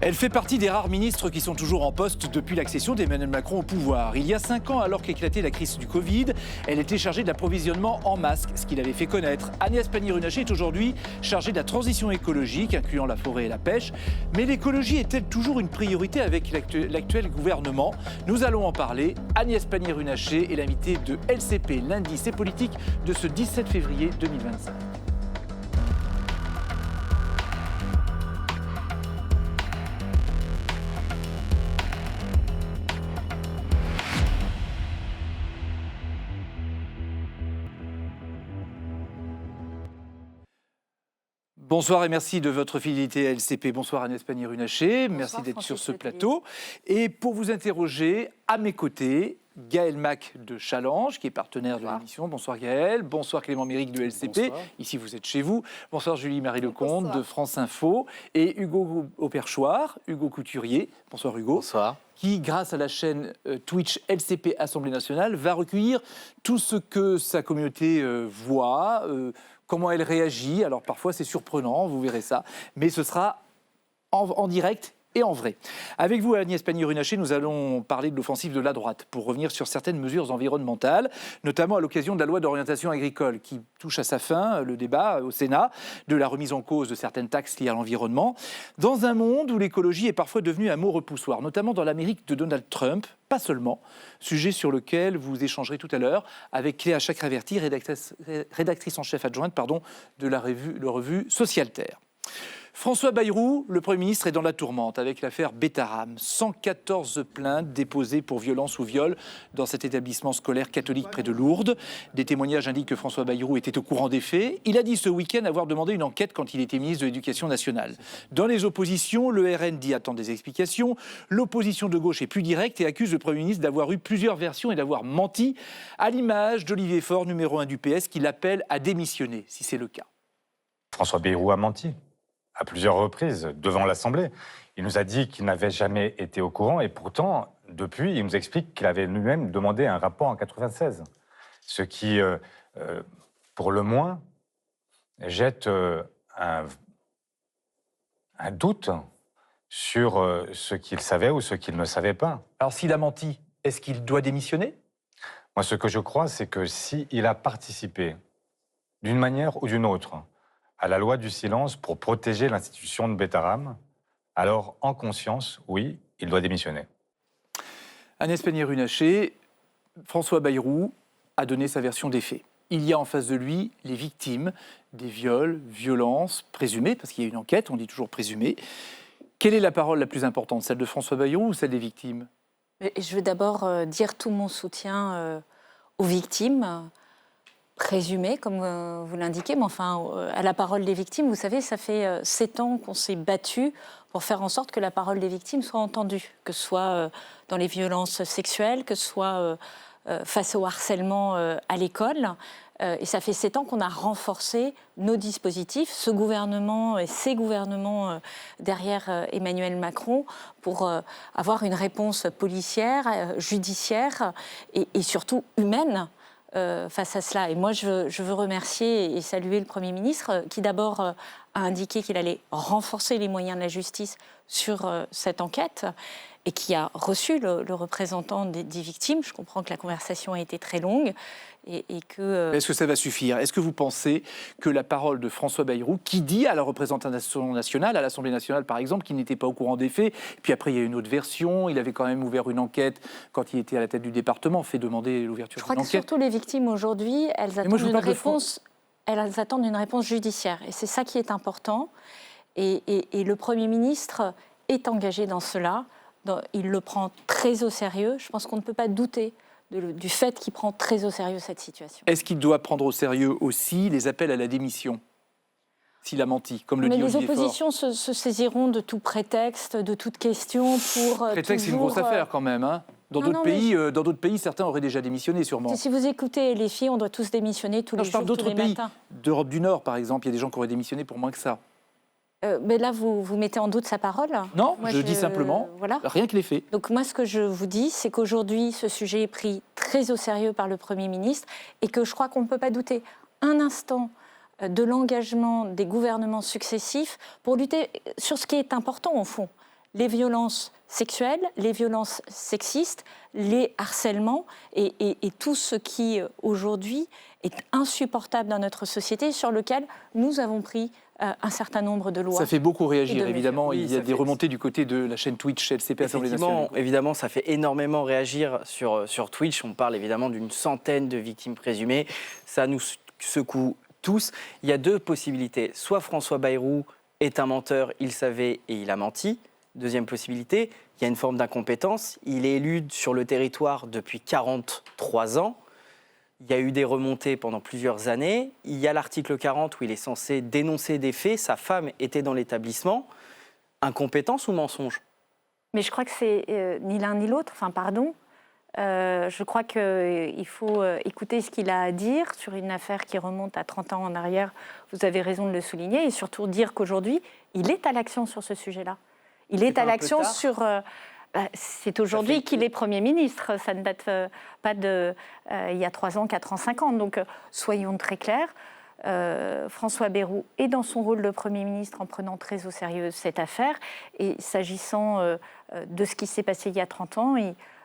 Elle fait partie des rares ministres qui sont toujours en poste depuis l'accession d'Emmanuel Macron au pouvoir. Il y a 5 ans, alors qu'éclatait la crise du Covid, elle était chargée de l'approvisionnement en masques, ce qui l'avait fait connaître. Agnès Pannier-Runacher est aujourd'hui chargée de la transition écologique, incluant la forêt et la pêche. Mais l'écologie est-elle toujours une priorité avec l'actuel gouvernement? Nous allons en parler. Agnès Pannier-Runacher est l'invitée de LCP, l'indice et politique de ce 17 février 2025. Bonsoir et merci de votre fidélité à LCP. Bonsoir Agnès Pannier-Runacher, merci d'être sur ce plateau. Et pour vous interroger, à mes côtés, Gaël Mac de Challenge, qui est partenaire de l'émission. Bonsoir Gaël. Bonsoir Clément Méric de LCP. Bonsoir. Ici, vous êtes chez vous. Bonsoir Julie-Marie Lecomte de France Info. Et Hugo Auperchoir, Hugo Couturier. Bonsoir Hugo. Bonsoir. Qui, grâce à la chaîne Twitch LCP Assemblée Nationale, va recueillir tout ce que sa communauté voit, comment elle réagit. Alors parfois c'est surprenant, vous verrez ça, mais ce sera en direct et en vrai. Avec vous, Agnès Pannier-Runacher, nous allons parler de l'offensive de la droite pour revenir sur certaines mesures environnementales, notamment à l'occasion de la loi d'orientation agricole qui touche à sa fin, le débat au Sénat, de la remise en cause de certaines taxes liées à l'environnement, dans un monde où l'écologie est parfois devenue un mot repoussoir, notamment dans l'Amérique de Donald Trump, pas seulement, sujet sur lequel vous échangerez tout à l'heure avec Cléa Chakraverty, rédactrice en chef adjointe de la revue Socialterre. François Bayrou, le Premier ministre, est dans la tourmente avec l'affaire Bétarame. 114 plaintes déposées pour violence ou viol dans cet établissement scolaire catholique près de Lourdes. Des témoignages indiquent que François Bayrou était au courant des faits. Il a dit ce week-end avoir demandé une enquête quand il était ministre de l'Éducation nationale. Dans les oppositions, le RN dit attendre des explications. L'opposition de gauche est plus directe et accuse le Premier ministre d'avoir eu plusieurs versions et d'avoir menti, à l'image d'Olivier Faure, numéro 1 du PS, qui l'appelle à démissionner, si c'est le cas. François Bayrou a menti à plusieurs reprises devant l'Assemblée. Il nous a dit qu'il n'avait jamais été au courant et pourtant, depuis, il nous explique qu'il avait lui-même demandé un rapport en 1996. Ce qui, pour le moins, jette un doute sur ce qu'il savait ou ce qu'il ne savait pas. Alors s'il a menti, est-ce qu'il doit démissionner ? Moi, ce que je crois, c'est que s'il a participé d'une manière ou d'une autre à la loi du silence pour protéger l'institution de Bétarame, alors en conscience, oui, il doit démissionner. Agnès Pannier-Runacher, François Bayrou a donné sa version des faits. Il y a en face de lui les victimes des viols, violences présumées, parce qu'il y a une enquête, on dit toujours présumées. Quelle est la parole la plus importante, celle de François Bayrou ou celle des victimes ? Je veux d'abord dire tout mon soutien aux victimes présumées, comme vous l'indiquez, mais enfin, à la parole des victimes, vous savez, ça fait 7 ans qu'on s'est battu pour faire en sorte que la parole des victimes soit entendue, que ce soit dans les violences sexuelles, que ce soit face au harcèlement à l'école. Et ça fait 7 ans qu'on a renforcé nos dispositifs, ce gouvernement et ces gouvernements derrière Emmanuel Macron, pour avoir une réponse policière, judiciaire et surtout humaine face à cela. Et moi, je veux remercier et saluer le Premier ministre qui d'abord a indiqué qu'il allait renforcer les moyens de la justice sur cette enquête et qui a reçu le représentant des victimes. Je comprends que la conversation a été très longue et que... Est-ce que ça va suffire ? Est-ce que vous pensez que la parole de François Bayrou, qui dit à la représentation nationale, à l'Assemblée nationale par exemple, qu'il n'était pas au courant des faits, puis après il y a une autre version, il avait quand même ouvert une enquête quand il était à la tête du département, fait demander l'ouverture d'une enquête. Je crois que surtout les victimes aujourd'hui, elles attendent une réponse judiciaire. Et c'est ça qui est important. Et le Premier ministre est engagé dans cela. Il le prend très au sérieux. Je pense qu'on ne peut pas douter du fait qu'il prend très au sérieux cette situation. Est-ce qu'il doit prendre au sérieux aussi les appels à la démission, s'il a menti, comme le dit Olivier Faure ? Mais les oppositions se saisiront de tout prétexte, de toute question pour prétexte, c'est une grosse affaire quand même, hein. Dans d'autres pays, certains auraient déjà démissionné, sûrement. Si vous écoutez les filles, on doit tous démissionner tous les jours, tous les matins. Je parle d'autres pays, d'Europe du Nord, par exemple. Il y a des gens qui auraient démissionné pour moins que ça. Mais là, vous mettez en doute sa parole ? Non, moi, je dis simplement, rien que les faits. Donc moi, ce que je vous dis, c'est qu'aujourd'hui, ce sujet est pris très au sérieux par le Premier ministre et que je crois qu'on ne peut pas douter un instant de l'engagement des gouvernements successifs pour lutter sur ce qui est important, au fond, les violences sexuelles, les violences sexistes, les harcèlements et tout ce qui, aujourd'hui, est insupportable dans notre société, sur lequel nous avons pris un certain nombre de lois. Ça fait beaucoup réagir, évidemment. Oui, il y a des remontées du côté de la chaîne Twitch LCP Assemblée nationale. Évidemment, ça fait énormément réagir sur Twitch. On parle évidemment d'une centaine de victimes présumées. Ça nous secoue tous. Il y a deux possibilités. Soit François Bayrou est un menteur, il savait et il a menti. Deuxième possibilité, il y a une forme d'incompétence. Il est élu sur le territoire depuis 43 ans. Il y a eu des remontées pendant plusieurs années. Il y a l'article 40 où il est censé dénoncer des faits. Sa femme était dans l'établissement. Incompétence ou mensonge ? Mais je crois que c'est ni l'un ni l'autre. Enfin, pardon. Je crois qu'il faut écouter ce qu'il a à dire sur une affaire qui remonte à 30 ans en arrière. Vous avez raison de le souligner. Et surtout dire qu'aujourd'hui, il est à l'action sur ce sujet-là. Il est à l'action sur... c'est aujourd'hui qu'il est Premier ministre. Ça ne date pas de il y a 3 ans, 4 ans, 5 ans. Donc, soyons très clairs. François Bayrou est dans son rôle de Premier ministre en prenant très au sérieux cette affaire. Et s'agissant de ce qui s'est passé il y a 30 ans,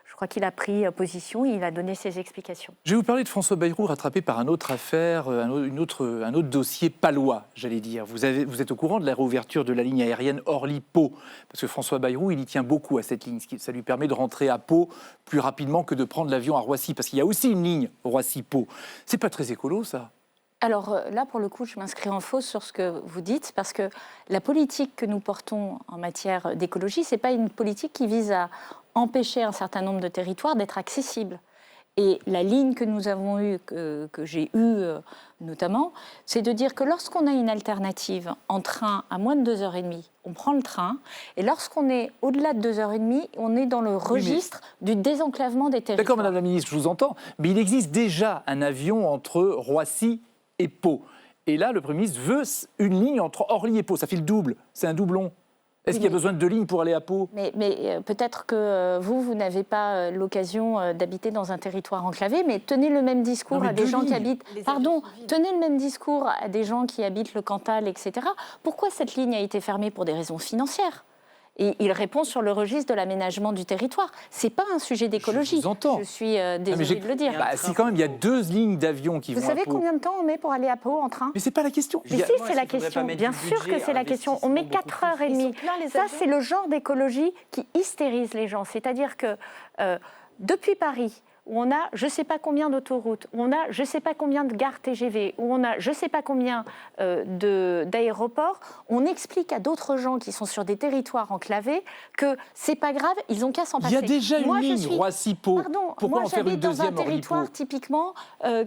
je crois qu'il a pris position, il a donné ses explications. Je vais vous parler de François Bayrou rattrapé par une autre affaire, un autre dossier palois, j'allais dire. Vous êtes au courant de la réouverture de la ligne aérienne Orly-Pau, parce que François Bayrou, il y tient beaucoup à cette ligne. Ça lui permet de rentrer à Pau plus rapidement que de prendre l'avion à Roissy, parce qu'il y a aussi une ligne Roissy-Pau. C'est pas très écolo, ça? Alors là, pour le coup, je m'inscris en faux sur ce que vous dites, parce que la politique que nous portons en matière d'écologie, ce n'est pas une politique qui vise à empêcher un certain nombre de territoires d'être accessibles. Et la ligne que nous avons eue, que j'ai eue notamment, c'est de dire que lorsqu'on a une alternative en train à moins de 2h30, on prend le train, et lorsqu'on est au-delà de 2h30, on est dans le registre du désenclavement des territoires. D'accord, Madame la Ministre, je vous entends, mais il existe déjà un avion entre Roissy et Pau. Et là, le Premier ministre veut une ligne entre Orly et Pau. Ça fait le double, c'est un doublon. Est-ce qu'il y a besoin de 2 lignes pour aller à Pau ? Mais peut-être que vous n'avez pas l'occasion d'habiter dans un territoire enclavé, mais tenez le même discours à des gens qui habitent... Pardon, tenez le même discours à des gens qui habitent le Cantal, etc. Pourquoi cette ligne a été fermée pour des raisons financières ? Et il répond sur le registre de l'aménagement du territoire. Ce n'est pas un sujet d'écologie. Je vous entends. Je suis désolée de le dire. Si quand même, il y a 2 lignes d'avion qui vont à Pau. Vous savez combien de temps on met pour aller à Pau en train ? Mais c'est pas la question. Mais si, c'est la question. Bien sûr que c'est la question. On met 4h30. Ça, c'est le genre d'écologie qui hystérise les gens. C'est-à-dire que depuis Paris, où on a je ne sais pas combien d'autoroutes, où on a je ne sais pas combien de gares TGV, où on a je ne sais pas combien d'aéroports, on explique à d'autres gens qui sont sur des territoires enclavés que c'est pas grave, ils ont qu'à s'en passer. Il y a déjà une ligne Roissy-Pau. Pardon, pourquoi moi en faire une j'habite dans un deuxième territoire Orly-Pau ? typiquement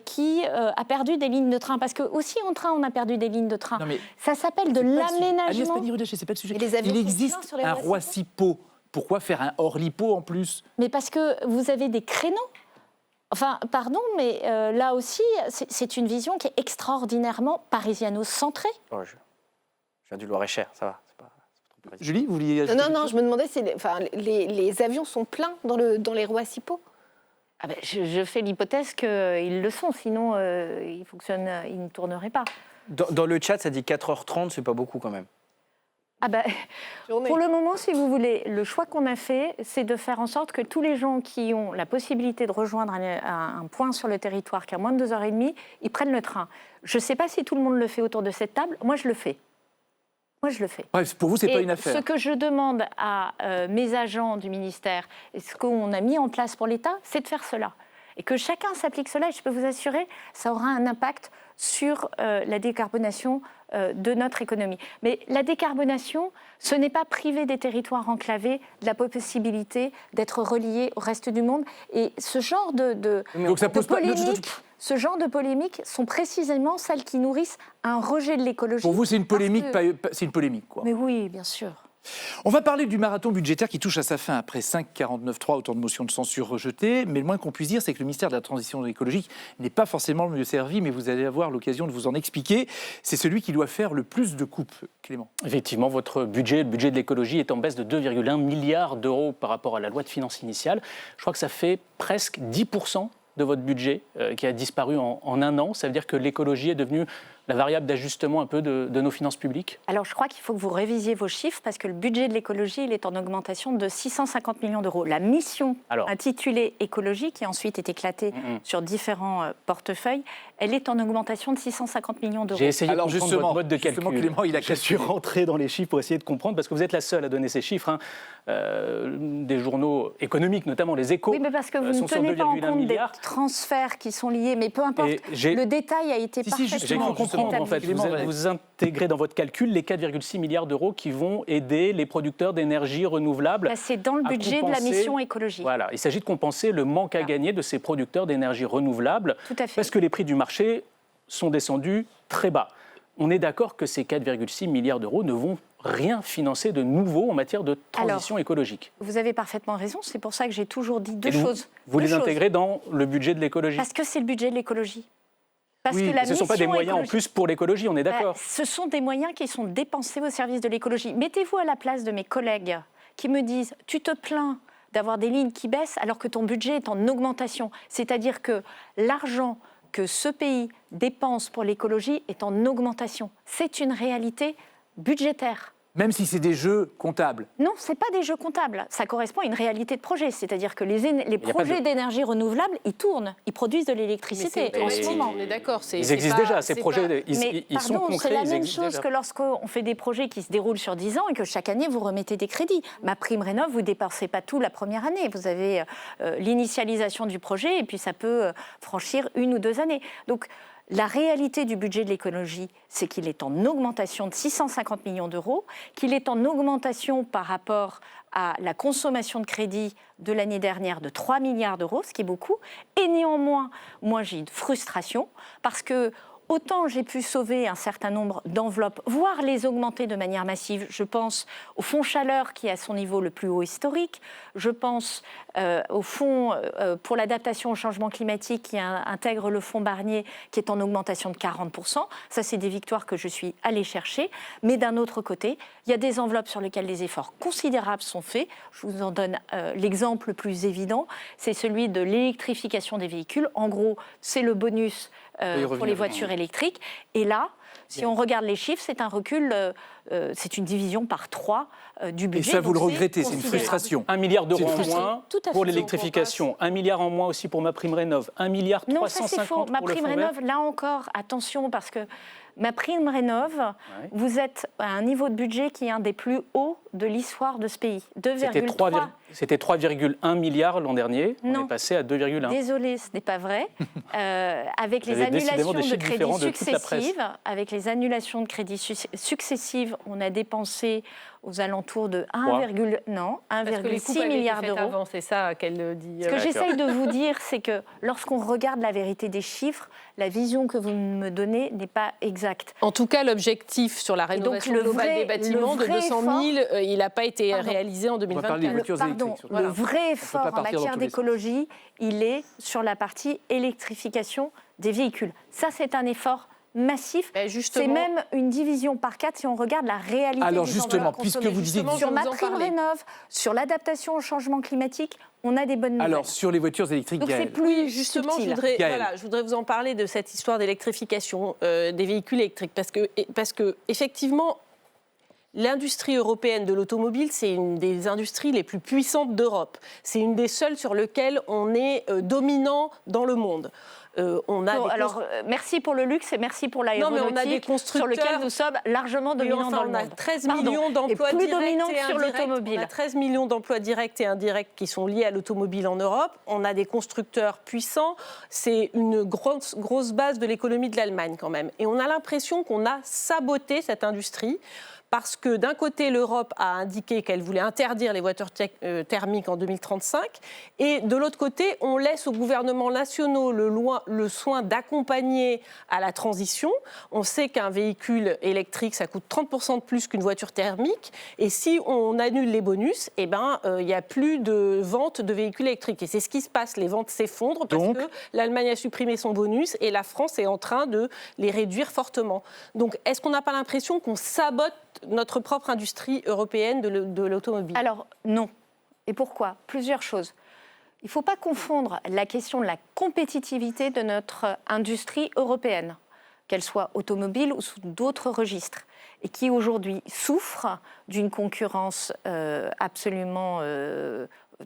qui a perdu des lignes de train, parce que aussi en train on a perdu des lignes de train. Non, mais ça s'appelle de l'aménagement. Agnès Pannier-Runacher, c'est pas le sujet. Et les avions Il sont existe pleins sur les un Roissy-Pau. Roissy-Pau. Pourquoi faire un Orly-Pau en plus ? Mais parce que vous avez des créneaux. Enfin, pardon, mais là aussi, c'est une vision qui est extraordinairement parisiano-centrée. Oh, je viens du Loir-et-Cher, ça va. C'est pas trop précis. Julie, vous vouliez ajouter Non, quelque non, chose je me demandais si les avions sont pleins dans les Roissy-Pau. Ah ben, je fais l'hypothèse qu'ils le sont, sinon ils ne tourneraient pas. Dans le chat, ça dit 4h30, c'est pas beaucoup quand même. Ah ben, Journée. pour le moment, si vous voulez, le choix qu'on a fait, c'est de faire en sorte que tous les gens qui ont la possibilité de rejoindre un point sur le territoire qui a moins de 2h30, ils prennent le train. Je ne sais pas si tout le monde le fait autour de cette table, moi je le fais. Moi, je le fais. Bref, pour vous, c'est pas une affaire. Ce que je demande à mes agents du ministère, et ce qu'on a mis en place pour l'État, c'est de faire cela. Et que chacun s'applique cela, et je peux vous assurer, ça aura un impact sur la décarbonation de notre économie. Mais la décarbonation, ce n'est pas priver des territoires enclavés de la possibilité d'être reliés au reste du monde. Et ce genre Donc ça pose pas... ce genre de polémiques sont précisément celles qui nourrissent un rejet de l'écologie. Pour vous, c'est une polémique, Parce que... c'est une polémique, quoi. Mais oui, bien sûr. On va parler du marathon budgétaire qui touche à sa fin après 5,49,3, autant de motions de censure rejetées. Mais le moins qu'on puisse dire, c'est que le ministère de la Transition écologique n'est pas forcément le mieux servi, mais vous allez avoir l'occasion de vous en expliquer. C'est celui qui doit faire le plus de coupes, Clément. Effectivement, votre budget, le budget de l'écologie, est en baisse de 2,1 milliards d'euros par rapport à la loi de finances initiale. Je crois que ça fait presque 10% de votre budget qui a disparu en un an. Ça veut dire que l'écologie est devenue la variable d'ajustement un peu de nos finances publiques? Alors, je crois qu'il faut que vous révisiez vos chiffres parce que le budget de l'écologie, il est en augmentation de 650 millions d'euros. La mission intitulée écologie, qui a ensuite été éclatée sur différents portefeuilles, elle est en augmentation de 650 millions d'euros. J'ai essayé de comprendre justement, votre mode de calcul. Clément, il a Je suis rentré dans les chiffres pour essayer de comprendre, parce que vous êtes la seule à donner ces chiffres. Des journaux économiques, notamment les Échos, Oui, mais parce que vous sont ne sur tenez pas en 2,1 compte milliards. des transferts qui sont liés, mais peu importe, le détail a été Si, J'ai parfaitement cru comprendre, en fait. établi. Vous intégrez dans votre calcul les 4,6 milliards d'euros qui vont aider les producteurs d'énergie renouvelable. Là, c'est dans le à budget de la compenser- mission écologie. Voilà, il s'agit de compenser le manque à gagner de ces producteurs d'énergie renouvelable, Tout à fait. parce que les prix du marché sont descendus très bas. On est d'accord que ces 4,6 milliards d'euros ne vont rien financer de nouveau en matière de transition écologique. Vous avez parfaitement raison, c'est pour ça que j'ai toujours dit deux Et vous- choses. Vous Deux les choses. intégrez dans le budget de l'écologie. Parce que c'est le budget de l'écologie. Parce Oui, que la Ce ne sont pas des mission moyens en écologique- plus pour l'écologie, on est d'accord. Ce sont des moyens qui sont dépensés au service de l'écologie. Mettez-vous à la place de mes collègues qui me disent « tu te plains d'avoir des lignes qui baissent alors que ton budget est en augmentation ». C'est-à-dire que l'argent que ce pays dépense pour l'écologie est en augmentation. C'est une réalité budgétaire. Même si c'est des jeux comptables. Non, ce n'est pas des jeux comptables. Ça correspond à une réalité de projet. C'est-à-dire que les a pas projets de- d'énergie renouvelable, ils tournent, ils produisent de l'électricité en ce moment. On est d'accord. Ils existent déjà, ces projets, ils Mais sont pardon, concrets, c'est la ils même existent chose déjà. que lorsqu'on fait des projets qui se déroulent sur 10 ans et que chaque année, vous remettez des crédits. Ma prime rénov', vous ne dépensez pas tout la première année. Vous avez l'initialisation du projet et puis ça peut franchir 1 ou 2 années. Donc, la réalité du budget de l'écologie, c'est qu'il est en augmentation de 650 millions d'euros, qu'il est en augmentation par rapport à la consommation de crédit de l'année dernière de 3 milliards d'euros, ce qui est beaucoup. Et néanmoins, moi j'ai une frustration parce que autant j'ai pu sauver un certain nombre d'enveloppes, voire les augmenter de manière massive. Je pense au fonds chaleur qui est à son niveau le plus haut historique. Je pense au fonds pour l'adaptation au changement climatique qui intègre le fonds Barnier qui est en augmentation de 40%. Ça, c'est des victoires que je suis allée chercher. Mais d'un autre côté, il y a des enveloppes sur lesquelles des efforts considérables sont faits. Je vous en donne l'exemple le plus évident. C'est celui de l'électrification des véhicules. En gros, c'est le bonus pour les voitures électriques. Et là, si on regarde les chiffres, c'est un recul, c'est une division par 3 du Et budget. ça, vous donc le regrettez, c'est une considérable. frustration. 1 milliard d'euros C'est en frustrant. moins Tout à fait. pour l'électrification, 1 milliard en moins aussi pour ma prime rénov', 1 milliard Non, ça c'est faux. 350 Ma pour le prime fonds vert. rénov', là encore, attention, parce que ma prime rénov', vous êtes à un niveau de budget qui est un des plus hauts de l'histoire de ce pays. 2,3. C'était 3,1 milliards l'an dernier, on Non. est passé à 2,1. Désolée, ce n'est pas vrai. Avec Vous les avez décidément annulations des de chiffres crédits différents de toute la presse. successives, on a dépensé aux alentours de Parce que les coupes 1,6 avaient été milliards faites d'euros. avant, c'est ça qu'elle dit. Ce que D'accord. j'essaye de vous dire, c'est que lorsqu'on regarde la vérité des chiffres, la vision que vous me donnez n'est pas exacte. En tout cas, l'objectif sur la rénovation le globale vrai- des bâtiments le de vrai 200 000, il n'a pas été Pardon. réalisé en va parler 2024. des voitures Pardon, électriques, le voilà. vrai effort pas en partir dans matière tous les d'écologie, il est sur la partie électrification des véhicules. Ça, c'est un effort massif. Ben, C'est justement, même une division par 4 si on regarde la réalité Alors des justement, enveloppes puisque consommées. vous disiez que Justement, Sur je ma vais vous en prime parler. rénov', sur l'adaptation au changement climatique, on a des bonnes nouvelles. Alors, sur les voitures électriques, Donc c'est Gaëlle. plus justement, je subtil. voudrais, Gaëlle. je voudrais vous en parler de cette histoire d'électrification des véhicules électriques. Parce que effectivement, l'industrie européenne de l'automobile, c'est une des industries les plus puissantes d'Europe. C'est une des seules sur lesquelles on est dominant dans le monde. On a Bon, des alors, merci pour le luxe et merci pour l'aéronautique, on a des sur lequel constructeurs- nous sommes largement Oui, dominants enfin, dans le on a monde. 13 Pardon. millions d'emplois Et plus directs dominants et que sur indirects. l'automobile. On a 13 millions d'emplois directs et indirects qui sont liés à l'automobile en Europe. On a des constructeurs puissants. C'est une grosse base de l'économie de l'Allemagne quand même. Et on a l'impression qu'on a saboté cette industrie. Parce que d'un côté, l'Europe a indiqué qu'elle voulait interdire les voitures thermiques en 2035, et de l'autre côté, on laisse aux gouvernements nationaux le soin d'accompagner à la transition. On sait qu'un véhicule électrique, ça coûte 30% de plus qu'une voiture thermique, et si on annule les bonus, il n'y a plus de vente de véhicules électriques. Et c'est ce qui se passe, les ventes s'effondrent parce Donc que l'Allemagne a supprimé son bonus et la France est en train de les réduire fortement. Donc, est-ce qu'on n'a pas l'impression qu'on sabote notre propre industrie européenne de l'automobile? Alors, non. Et pourquoi? Plusieurs choses. Il ne faut pas confondre la question de la compétitivité de notre industrie européenne. qu'elle soit automobile ou sous d'autres registres, et qui aujourd'hui souffre d'une concurrence absolument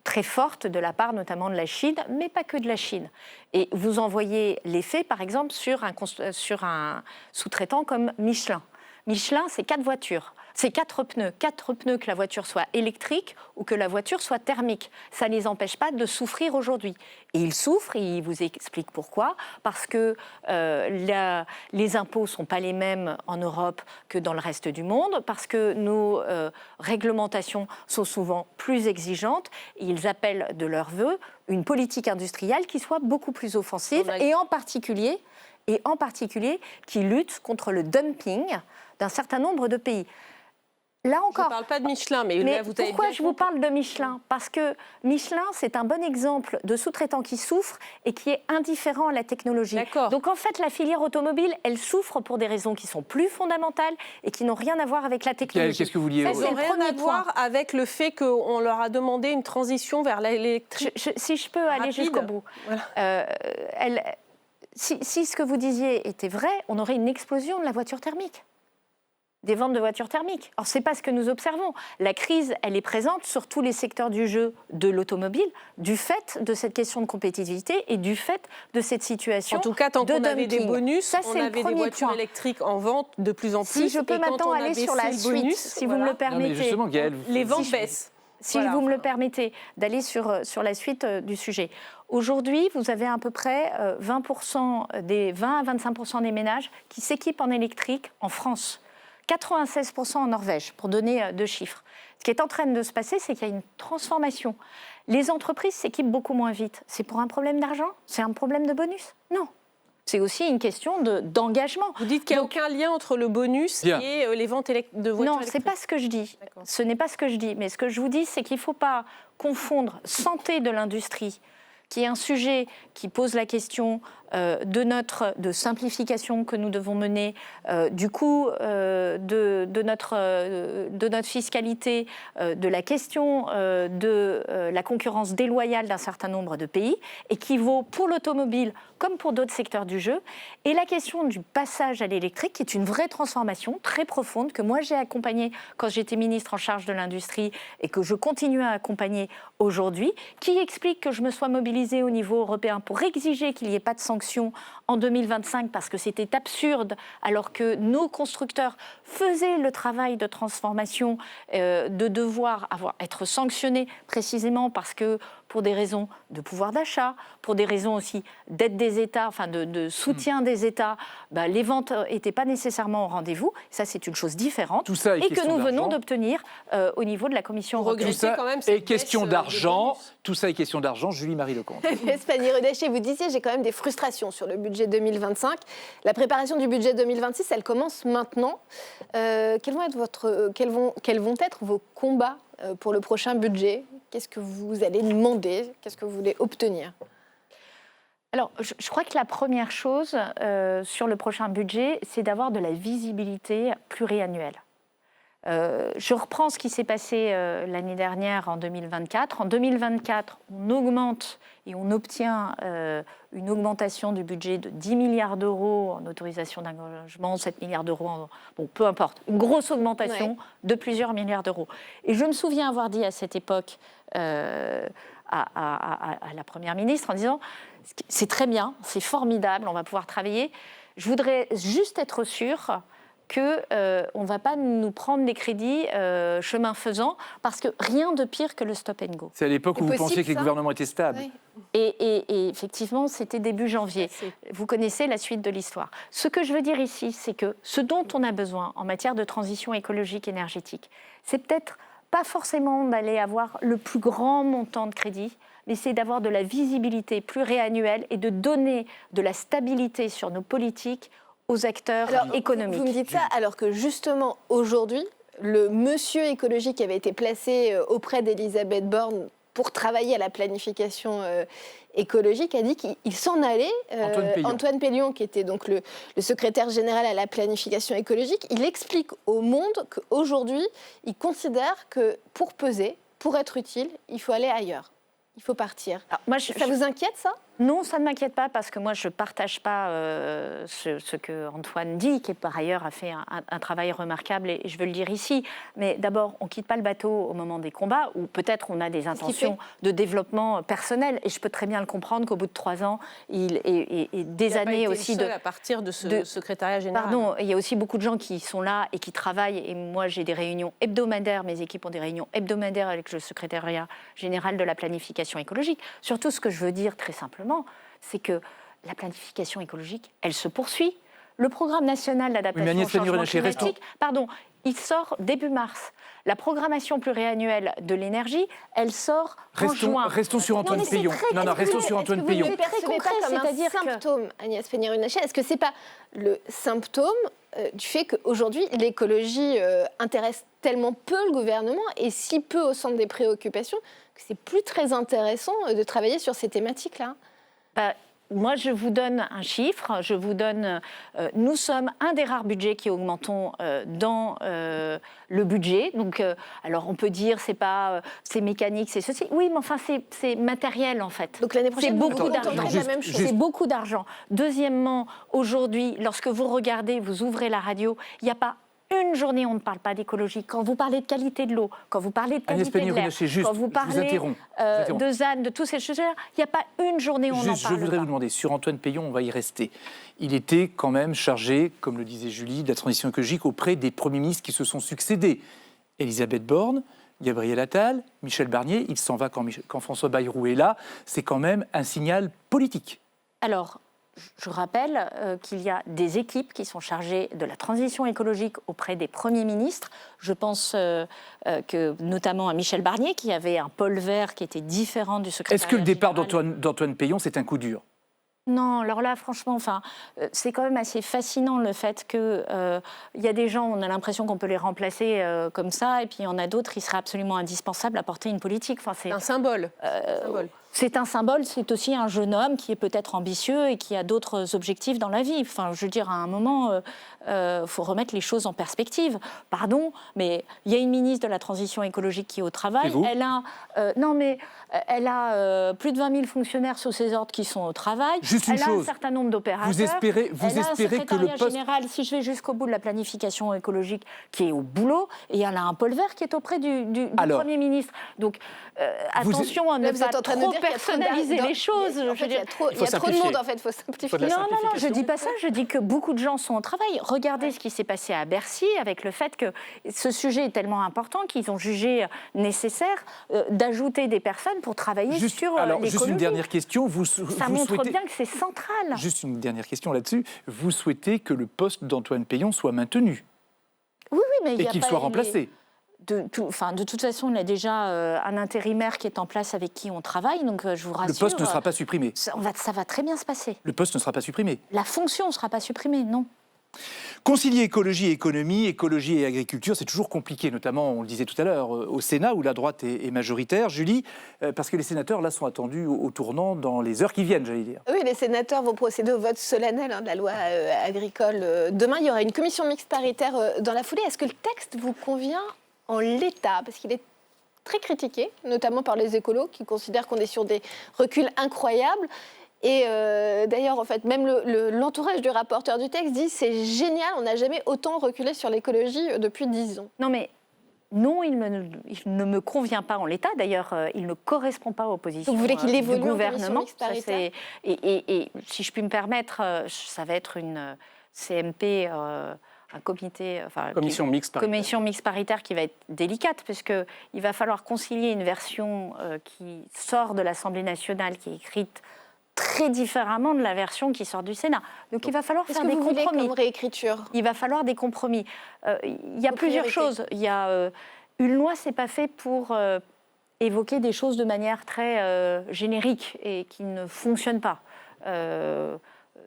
très forte de la part notamment de la Chine, mais pas que de la Chine. Et vous en voyez l'effet, par exemple, sur un sous-traitant comme Michelin. Michelin, c'est 4 voitures. C'est 4 pneus. 4 pneus, que la voiture soit électrique ou que la voiture soit thermique. Ça ne les empêche pas de souffrir aujourd'hui. Et ils souffrent, et ils vous expliquent pourquoi. Parce que les impôts ne sont pas les mêmes en Europe que dans le reste du monde, parce que nos réglementations sont souvent plus exigeantes. Et ils appellent de leur vœu une politique industrielle qui soit beaucoup plus offensive, et en particulier qui lutte contre le dumping d'un certain nombre de pays. Là encore, je ne parle pas de Michelin, mais là, vous avez pourquoi bien je vous parle de Michelin ? Parce que Michelin, c'est un bon exemple de sous-traitant qui souffre et qui est indifférent à la technologie. D'accord. Donc en fait, la filière automobile, elle souffre pour des raisons qui sont plus fondamentales et qui n'ont rien à voir avec la technologie. Qu'est-ce que vous vouliez Ça, c'est rien à voir avec le fait qu'on leur a demandé une transition vers l'électrique. Si je peux aller jusqu'au bout. Voilà. Si ce que vous disiez était vrai, on aurait une explosion de la voiture thermique, des ventes de voitures thermiques. Or, ce n'est pas ce que nous observons. La crise, elle est présente sur tous les secteurs du jeu de l'automobile, du fait de cette question de compétitivité et du fait de cette situation de dumping. En tout cas, tant qu'on avait des bonus, ça, on avait des voitures électriques en vente de plus en plus. Si je peux maintenant aller sur la suite, si vous me le permettez. Non, mais justement, Gaëlle, les ventes baissent. Si vous me le permettez, d'aller sur la suite du sujet. Aujourd'hui, vous avez à peu près 20 à 25% des ménages qui s'équipent en électrique en France. 96% en Norvège, pour donner 2 chiffres. Ce qui est en train de se passer, c'est qu'il y a une transformation. Les entreprises s'équipent beaucoup moins vite. C'est pour un problème d'argent ? C'est un problème de bonus ? Non. C'est aussi une question d'engagement. Vous dites qu'il n'y a aucun lien entre le bonus et les ventes de voitures électriques ? Non, ce n'est pas ce que je dis. Ce n'est pas ce que je dis. Mais ce que je vous dis, c'est qu'il ne faut pas confondre santé de l'industrie, qui est un sujet qui pose la question de simplification que nous devons mener, du coût de notre fiscalité, de la question de la concurrence déloyale d'un certain nombre de pays, et qui vaut pour l'automobile comme pour d'autres secteurs du jeu, et la question du passage à l'électrique, qui est une vraie transformation très profonde, que moi j'ai accompagnée quand j'étais ministre en charge de l'industrie, et que je continue à accompagner aujourd'hui, qui explique que je me sois mobilisée au niveau européen pour exiger qu'il n'y ait pas de sanctions en 2025, parce que c'était absurde, alors que nos constructeurs faisaient le travail de transformation, de devoir être sanctionnés précisément parce que pour des raisons de pouvoir d'achat, pour des raisons aussi d'aide des États, enfin de soutien des États, les ventes n'étaient pas nécessairement au rendez-vous. Ça, c'est une chose différente. Tout ça est et que nous venons d'argent. d'obtenir au niveau de la Commission européenne. Tout ça quand même est cette question baisse d'argent. de bonus. Tout ça est question d'argent. Julie-Marie Lecomte. Pannier-Runacher, vous disiez, j'ai quand même des frustrations sur le budget 2025. La préparation du budget 2026, elle commence maintenant. Quels vont être vos combats pour le prochain budget ? Qu'est-ce que vous allez demander ? Qu'est-ce que vous voulez obtenir ? Alors, je crois que la première chose sur le prochain budget, c'est d'avoir de la visibilité pluriannuelle. Je reprends ce qui s'est passé l'année dernière, en 2024. En 2024, on augmente et on obtient une augmentation du budget de 10 milliards d'euros en autorisation d'engagement, 7 milliards d'euros, peu importe, une grosse augmentation de plusieurs milliards d'euros. Et je me souviens avoir dit à cette époque à la Première ministre en disant « c'est très bien, c'est formidable, on va pouvoir travailler. Je voudrais juste être sûre qu'on ne va pas nous prendre des crédits chemin faisant, parce que rien de pire que le stop and go. » C'est à l'époque où vous pensiez que les ça gouvernements étaient stables. Oui. Et effectivement, c'était début janvier. Vous connaissez la suite de l'histoire. Ce que je veux dire ici, c'est que ce dont on a besoin en matière de transition écologique énergétique, c'est peut-être pas forcément d'aller avoir le plus grand montant de crédit, mais c'est d'avoir de la visibilité pluriannuelle et de donner de la stabilité sur nos politiques aux acteurs économiques. Vous me dites ça alors que justement aujourd'hui, le monsieur écologique qui avait été placé auprès d'Elisabeth Borne pour travailler à la planification écologique a dit qu'il s'en allait. Antoine Pellion, qui était donc le secrétaire général à la planification écologique, il explique au monde qu'aujourd'hui, il considère que pour peser, pour être utile, il faut aller ailleurs. Il faut partir. Alors, ça vous inquiète, ça ? Non, ça ne m'inquiète pas parce que moi, je ne partage pas ce que Antoine dit, qui par ailleurs a fait un travail remarquable et je veux le dire ici. Mais d'abord, on ne quitte pas le bateau au moment des combats ou peut-être on a des intentions de développement personnel et je peux très bien le comprendre qu'au bout de 3 ans, et des années aussi à partir de ce secrétariat général. Pardon, il y a aussi beaucoup de gens qui sont là et qui travaillent et moi j'ai des réunions hebdomadaires, mes équipes ont des réunions hebdomadaires avec le secrétariat général de la planification écologique. Surtout ce que je veux dire très simplement, c'est que la planification écologique, elle se poursuit. Le programme national d'adaptation au changement climatique, il sort début mars. La programmation pluriannuelle de l'énergie, elle sort en juin. Restons sur Antoine Peillon. Restons sur Antoine Peillon. Vous ne percevez pas comme un symptôme, Agnès Pannier-Runacher? Est-ce que ce n'est pas le symptôme du fait qu'aujourd'hui, l'écologie intéresse tellement peu le gouvernement et si peu au centre des préoccupations que c'est plus très intéressant de travailler sur ces thématiques-là? Moi, je vous donne un chiffre. Nous sommes un des rares budgets qui augmentons dans le budget. Donc, alors on peut dire c'est mécanique, c'est ceci. Oui, mais enfin c'est matériel en fait. Donc l'année prochaine, c'est beaucoup d'argent. la même chose. C'est beaucoup d'argent. Deuxièmement, aujourd'hui, lorsque vous regardez, vous ouvrez la radio, il n'y a pas une journée où on ne parle pas d'écologie. Quand vous parlez de qualité de l'eau, quand vous parlez de qualité de l'air, quand vous parlez de ZAN, de tous ces choses-là, il n'y a pas une journée où on en parle. Je voudrais vous demander, sur Antoine Peillon, on va y rester. Il était quand même chargé, comme le disait Julie, de la transition écologique auprès des premiers ministres qui se sont succédés. Elisabeth Borne, Gabriel Attal, Michel Barnier, il s'en va quand François Bayrou est là. C'est quand même un signal politique. Alors, je rappelle qu'il y a des équipes qui sont chargées de la transition écologique auprès des premiers ministres. Je pense que notamment à Michel Barnier, qui avait un pôle vert qui était différent du secrétariat général. Est-ce que le départ général d'Antoine Peillon, c'est un coup dur ? Non, alors là, franchement, c'est quand même assez fascinant le fait qu'il y a des gens, on a l'impression qu'on peut les remplacer comme ça, et puis il y en a d'autres, il serait absolument indispensable à porter une politique. C'est un symbole. C'est un symbole, c'est aussi un jeune homme qui est peut-être ambitieux et qui a d'autres objectifs dans la vie. Enfin, je veux dire, à un moment, faut remettre les choses en perspective. Pardon, mais il y a une ministre de la Transition écologique qui est au travail. Elle a plus de 20 000 fonctionnaires sous ses ordres qui sont au travail. Juste une chose. Elle a un certain nombre d'opérateurs. Vous espérez que le poste général, si je vais jusqu'au bout de la planification écologique, qui est au boulot, et elle a un pôle vert qui est auprès du Premier ministre. Donc, attention à ne pas trop personnaliser les choses. Il y a trop de monde, en fait, il faut simplifier. Non, je ne dis pas ça, je dis que beaucoup de gens sont au travail. Regardez ce qui s'est passé à Bercy avec le fait que ce sujet est tellement important qu'ils ont jugé nécessaire d'ajouter des personnes pour travailler sur l'écologie. Juste une dernière question. Ça montre bien que c'est central. Juste une dernière question là-dessus. Vous souhaitez que le poste d'Antoine Peillon soit maintenu ? Oui, mais et qu'il soit remplacé. De toute façon, il y a déjà un intérimaire qui est en place avec qui on travaille, donc je vous rassure. Le poste ne sera pas supprimé. Ça va très bien se passer. Le poste ne sera pas supprimé. La fonction ne sera pas supprimée, non. Concilier écologie et économie, écologie et agriculture, c'est toujours compliqué, notamment, on le disait tout à l'heure, au Sénat, où la droite est majoritaire. Julie, parce que les sénateurs, là, sont attendus au tournant dans les heures qui viennent, j'allais dire. Oui, les sénateurs vont procéder au vote solennel de la loi agricole. Demain, il y aura une commission mixte paritaire dans la foulée. Est-ce que le texte vous convient en l'état? Parce qu'il est très critiqué, notamment par les écolos, qui considèrent qu'on est sur des reculs incroyables. Et d'ailleurs, en fait, même l'entourage du rapporteur du texte dit c'est génial, on n'a jamais autant reculé sur l'écologie depuis 10 ans. Non, il ne me convient pas en l'état. D'ailleurs, il ne correspond pas aux positions vous voulez qu'il évolue du gouvernement. Et si je puis me permettre, ça va être une CMP... un commission mixte paritaire qui va être délicate, puisqu'il va falloir concilier une version qui sort de l'Assemblée nationale, qui est écrite très différemment de la version qui sort du Sénat. Donc il va falloir faire des compromis. Qu'est-ce que vous voulez comme réécriture ? Il va falloir des compromis. Il y a plusieurs choses. Il y a une loi, c'est pas fait pour évoquer des choses de manière très générique et qui ne fonctionnent pas.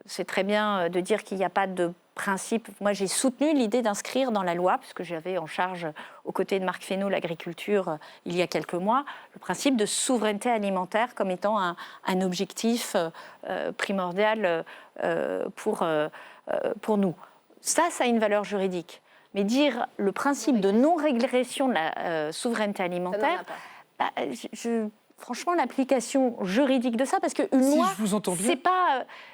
C'est très bien de dire qu'il n'y a pas de principe. Moi, j'ai soutenu l'idée d'inscrire dans la loi, puisque j'avais en charge, aux côtés de Marc Fesneau, l'agriculture il y a quelques mois, le principe de souveraineté alimentaire comme étant un objectif primordial pour nous. Ça a une valeur juridique. Mais dire le principe de non-régression de la souveraineté alimentaire, franchement, l'application juridique de ça, parce qu'une Si loi, je vous entends bien,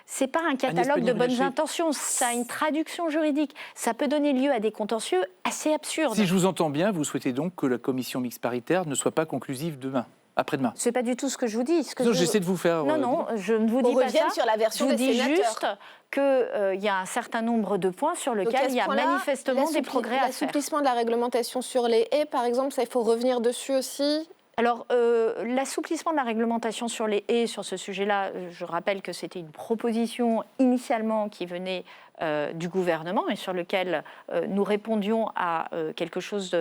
c'est pas un catalogue de bonnes intentions, ça a une traduction juridique. Ça peut donner lieu à des contentieux assez absurdes. si je vous entends bien, vous souhaitez donc que la commission mixte paritaire ne soit pas conclusive après-demain. C'est pas du tout ce que je vous dis. J'essaie de vous faire... Non, je ne vous On dis pas revient ça. sur la version Je vous des dis sénateurs. juste qu'il y a un certain nombre de points sur Donc, à lesquels ce il y a point-là, manifestement des progrès à faire. L'assouplissement de la réglementation sur les haies, par exemple, ça, il faut revenir dessus aussi. Alors, l'assouplissement de la réglementation sur les haies, sur ce sujet-là, je rappelle que c'était une proposition initialement qui venait du gouvernement et sur lequel nous répondions à quelque chose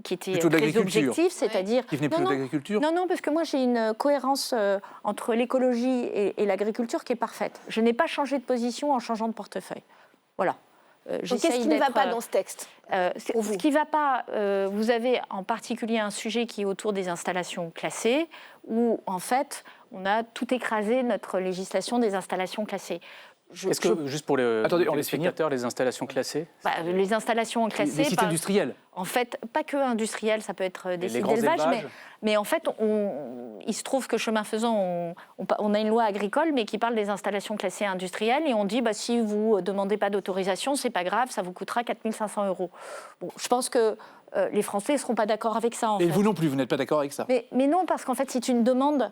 qui était Plutôt de très l'agriculture. objectif, c'est-à-dire... Qui venait plutôt de l'agriculture. Non, parce que moi j'ai une cohérence entre l'écologie et l'agriculture qui est parfaite. Je n'ai pas changé de position en changeant de portefeuille. Voilà. Donc, qu'est-ce qui ne va pas dans ce texte pour vous Ce qui ne va pas, vous avez en particulier un sujet qui est autour des installations classées, où en fait on a tout écrasé notre législation des installations classées. Est-ce que, juste pour les Attendez, on laisse finir. spectateurs, les installations classées Les installations classées... Les sites industriels. En fait, pas que industriels, ça peut être des les sites grands d'élevage, élevages. mais en fait, il se trouve que chemin faisant, on a une loi agricole, mais qui parle des installations classées industrielles, et on dit, si vous ne demandez pas d'autorisation, c'est pas grave, ça vous coûtera 4 500 €. Bon, je pense que les Français ne seront pas d'accord avec ça, en Et fait. vous non plus, vous n'êtes pas d'accord avec ça. Mais non, parce qu'en fait, c'est une demande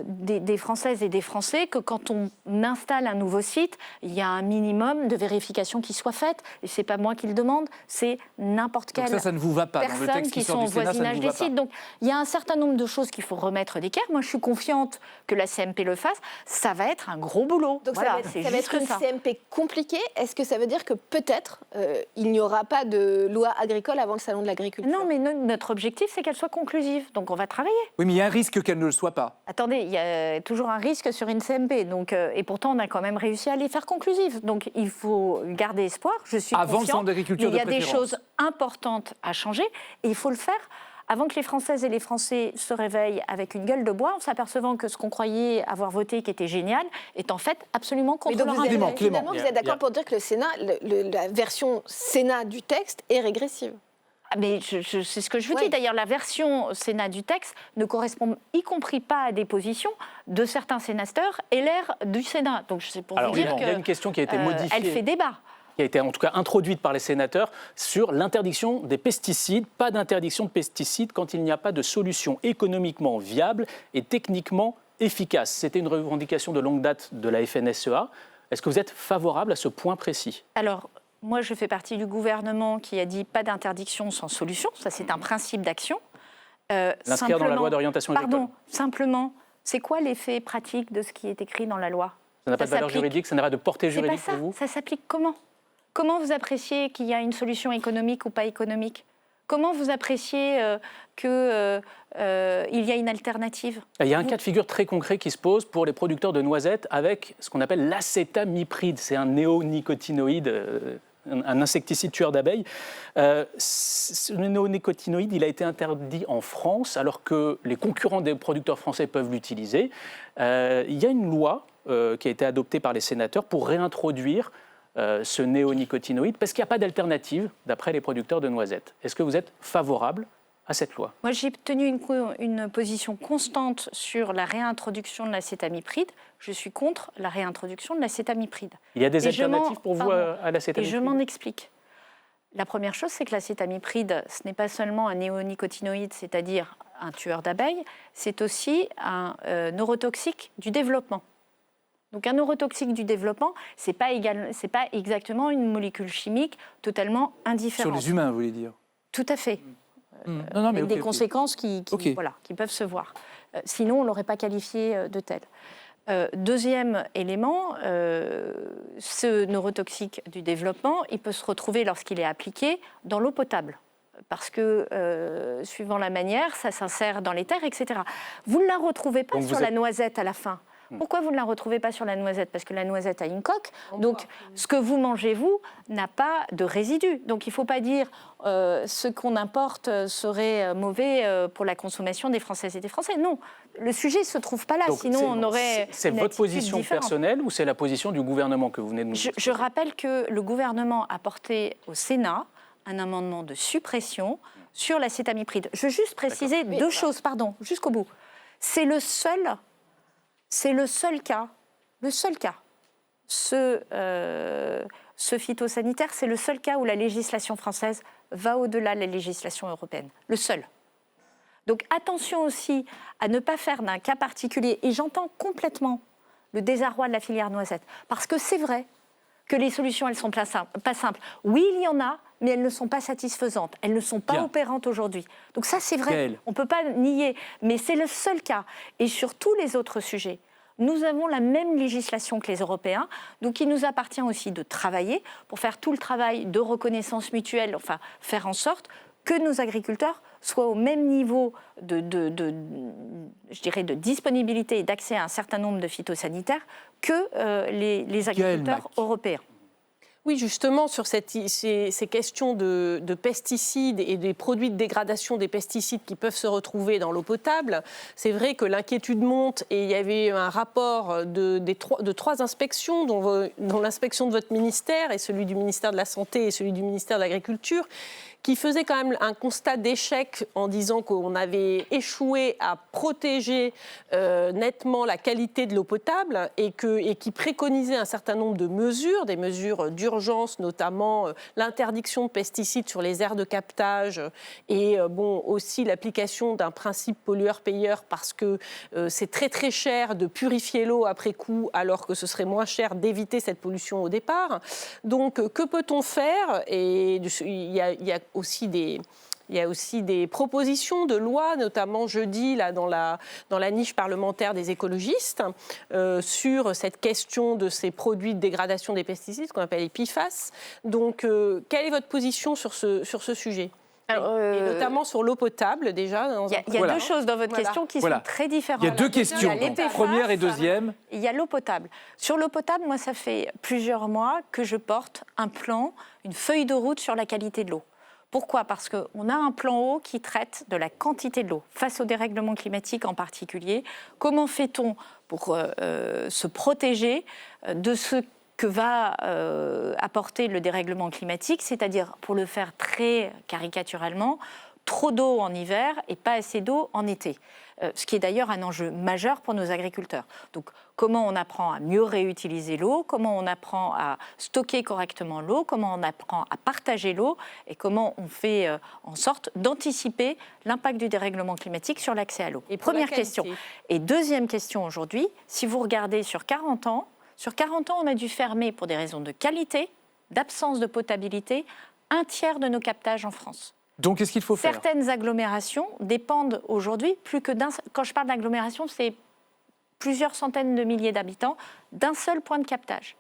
des Françaises et des Français que quand on installe un nouveau site, il y a un minimum de vérification qui soit faite. Et ce n'est pas moi qui le demande, c'est n'importe Donc quelle ça ne vous va pas. Dans le personnes texte qui sort sont du au Sénat, ça ne voisinage vous des va pas. sites. Donc il y a un certain nombre de choses qu'il faut remettre d'équerre. Moi, je suis confiante que la CMP le fasse. Ça va être un gros boulot. Donc Voilà, ça va c'est être juste une ça. CMP compliquée. Est-ce que ça veut dire que peut-être il n'y aura pas de loi agricole avant le salon de l'agriculture? Non, mais notre objectif, c'est qu'elle soit conclusive. Donc on va travailler. Oui, mais il y a un risque qu'elle ne le soit pas. Attendez, il y a toujours un risque sur une CMP. Donc, et pourtant, on a quand même réussi à les faire conclusives. Donc il faut garder espoir. Je suis Avant le confiante. salon d'agriculture Mais il y a de des préférence. choses importantes à changer et il faut le faire avant que les Françaises et les Français se réveillent avec une gueule de bois en s'apercevant que ce qu'on croyait avoir voté, qui était génial, est en fait absolument Mais contre donc leur vous êtes, intérêt. finalement, vous êtes d'accord pour dire que le Sénat, la version Sénat du texte est régressive? Ah, mais c'est ce que je vous dis. D'ailleurs, la version Sénat du texte ne correspond y compris pas à des positions de certains sénateurs et l'air du Sénat. Donc c'est pour Alors, vous dire il y a une question qui a été modifiée. elle fait débat. Qui a été en tout cas introduite par les sénateurs sur l'interdiction des pesticides, pas d'interdiction de pesticides quand il n'y a pas de solution économiquement viable et techniquement efficace. C'était une revendication de longue date de la FNSEA. Est-ce que vous êtes favorable à ce point précis? Alors, moi, je fais partie du gouvernement qui a dit pas d'interdiction sans solution. Ça, c'est un principe d'action. L'inscrire dans la loi d'orientation agricole. Pardon, simplement, c'est quoi l'effet pratique de ce qui est écrit dans la loi? Ça n'a pas de valeur juridique, ça n'a pas de portée C'est pas juridique ça. pour vous? Ça s'applique comment? Comment vous appréciez qu'il y a une solution économique ou pas économique? Comment vous appréciez qu'il y a une alternative? Il y a un cas de figure très concret qui se pose pour les producteurs de noisettes avec ce qu'on appelle l'acétamipride. C'est un néonicotinoïde, un insecticide tueur d'abeilles. Ce néonicotinoïde, il a été interdit en France alors que les concurrents des producteurs français peuvent l'utiliser. Il y a une loi qui a été adoptée par les sénateurs pour réintroduire ce néonicotinoïde, parce qu'il n'y a pas d'alternative, d'après les producteurs de noisettes. Est-ce que vous êtes favorable à cette loi? Moi, j'ai tenu une position constante sur la réintroduction de l'acétamipride. Je suis contre la réintroduction de l'acétamipride. Il y a des Et alternatives pour vous à Et l'acétamipride? je m'en explique. La première chose, c'est que l'acétamipride, ce n'est pas seulement un néonicotinoïde, c'est-à-dire un tueur d'abeilles, c'est aussi un neurotoxique du développement. Donc un neurotoxique du développement, c'est pas exactement une molécule chimique totalement indifférente. Sur les humains, vous voulez dire? Tout à fait. Non, mais Avec des ok. conséquences qui peuvent se voir. Sinon, on ne l'aurait pas qualifié de tel. Deuxième élément, ce neurotoxique du développement, il peut se retrouver lorsqu'il est appliqué dans l'eau potable. Parce que, suivant la manière, ça s'insère dans les terres, etc. Vous ne la retrouvez pas sur la noisette à la fin. Pourquoi vous ne la retrouvez pas sur la noisette? Parce que la noisette a une coque. Donc, ce que vous mangez, vous, n'a pas de résidus. Donc, il ne faut pas dire ce qu'on importe serait mauvais pour la consommation des Françaises et des Français. Non, le sujet ne se trouve pas là. Donc, sinon, on aurait C'est une votre attitude position différente. personnelle ou c'est la position du gouvernement que vous venez de nous Je rappelle que le gouvernement a porté au Sénat un amendement de suppression sur l'acétamipride. Je veux juste préciser deux choses, pardon, jusqu'au bout. C'est le seul cas. Ce phytosanitaire, c'est le seul cas où la législation française va au-delà de la législation européenne. Le seul. Donc attention aussi à ne pas faire d'un cas particulier. Et j'entends complètement le désarroi de la filière noisette. Parce que c'est vrai que les solutions, elles ne sont pas simples. Oui, il y en a, mais elles ne sont pas satisfaisantes. Elles ne sont pas Bien. opérantes aujourd'hui. Donc ça, c'est vrai. Gaëlle. On ne peut pas nier. Mais c'est le seul cas. Et sur tous les autres sujets, nous avons la même législation que les Européens. Donc il nous appartient aussi de travailler pour faire tout le travail de reconnaissance mutuelle, enfin faire en sorte que nos agriculteurs soient au même niveau je dirais, de disponibilité et d'accès à un certain nombre de phytosanitaires que les agriculteurs européens. Oui, justement, sur ces questions de pesticides et des produits de dégradation des pesticides qui peuvent se retrouver dans l'eau potable, c'est vrai que l'inquiétude monte et il y avait un rapport de 3 inspections, dont l'inspection de votre ministère et celui du ministère de la Santé et celui du ministère de l'Agriculture, qui faisait quand même un constat d'échec en disant qu'on avait échoué à protéger nettement la qualité de l'eau potable et qui préconisait un certain nombre de mesures, des mesures d'urgence, notamment l'interdiction de pesticides sur les aires de captage et aussi l'application d'un principe pollueur-payeur parce que c'est très très cher de purifier l'eau après coup alors que ce serait moins cher d'éviter cette pollution au départ. Donc que peut-on faire? Et il y a aussi des propositions de loi, notamment jeudi là, dans la niche parlementaire des écologistes, sur cette question de ces produits de dégradation des pesticides, qu'on appelle les PFAS. Donc, quelle est votre position sur ce sujet ? Alors, et notamment sur l'eau potable, déjà. Il y a deux choses dans votre question qui sont très différentes. Il y a deux questions, Il y a les PFAS, première et deuxième. Il y a l'eau potable. Sur l'eau potable, moi, ça fait plusieurs mois que je porte un plan, une feuille de route sur la qualité de l'eau. Pourquoi ? Parce qu'on a un plan eau qui traite de la quantité de l'eau, face au dérèglement climatique en particulier. Comment fait-on pour se protéger de ce que va apporter le dérèglement climatique, c'est-à-dire, pour le faire très caricaturalement, trop d'eau en hiver et pas assez d'eau en été. Ce qui est d'ailleurs un enjeu majeur pour nos agriculteurs. Donc, comment on apprend à mieux réutiliser l'eau, comment on apprend à stocker correctement l'eau, comment on apprend à partager l'eau et comment on fait en sorte d'anticiper l'impact du dérèglement climatique sur l'accès à l'eau. Et première question. Et deuxième question aujourd'hui, si vous regardez sur 40 ans, on a dû fermer pour des raisons de qualité, d'absence de potabilité, 1/3 de nos captages en France. Donc, qu'est-ce qu'il faut faire ? Certaines agglomérations dépendent aujourd'hui plus que d'un... Quand je parle d'agglomération, c'est plusieurs centaines de milliers d'habitants, d'un seul point de captage.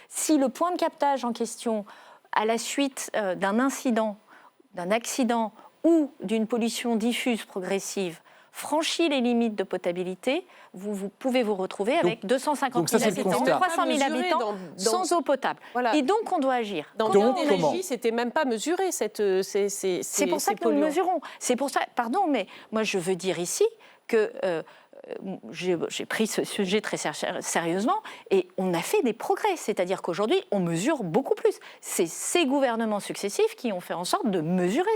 Si le point de captage en question, à la suite d'un incident, d'un accident ou d'une pollution diffuse progressive, franchit les limites de potabilité, vous pouvez vous retrouver avec 250 000 habitants, 300 000 habitants sans eau potable. Voilà. Et donc, on doit agir. Dans l'énergie, c'était même pas mesuré, c'est pour ça que nous le mesurons. C'est pour ça, pardon, mais moi, je veux dire ici que j'ai pris ce sujet très sérieusement et on a fait des progrès. C'est-à-dire qu'aujourd'hui, on mesure beaucoup plus. C'est ces gouvernements successifs qui ont fait en sorte de mesurer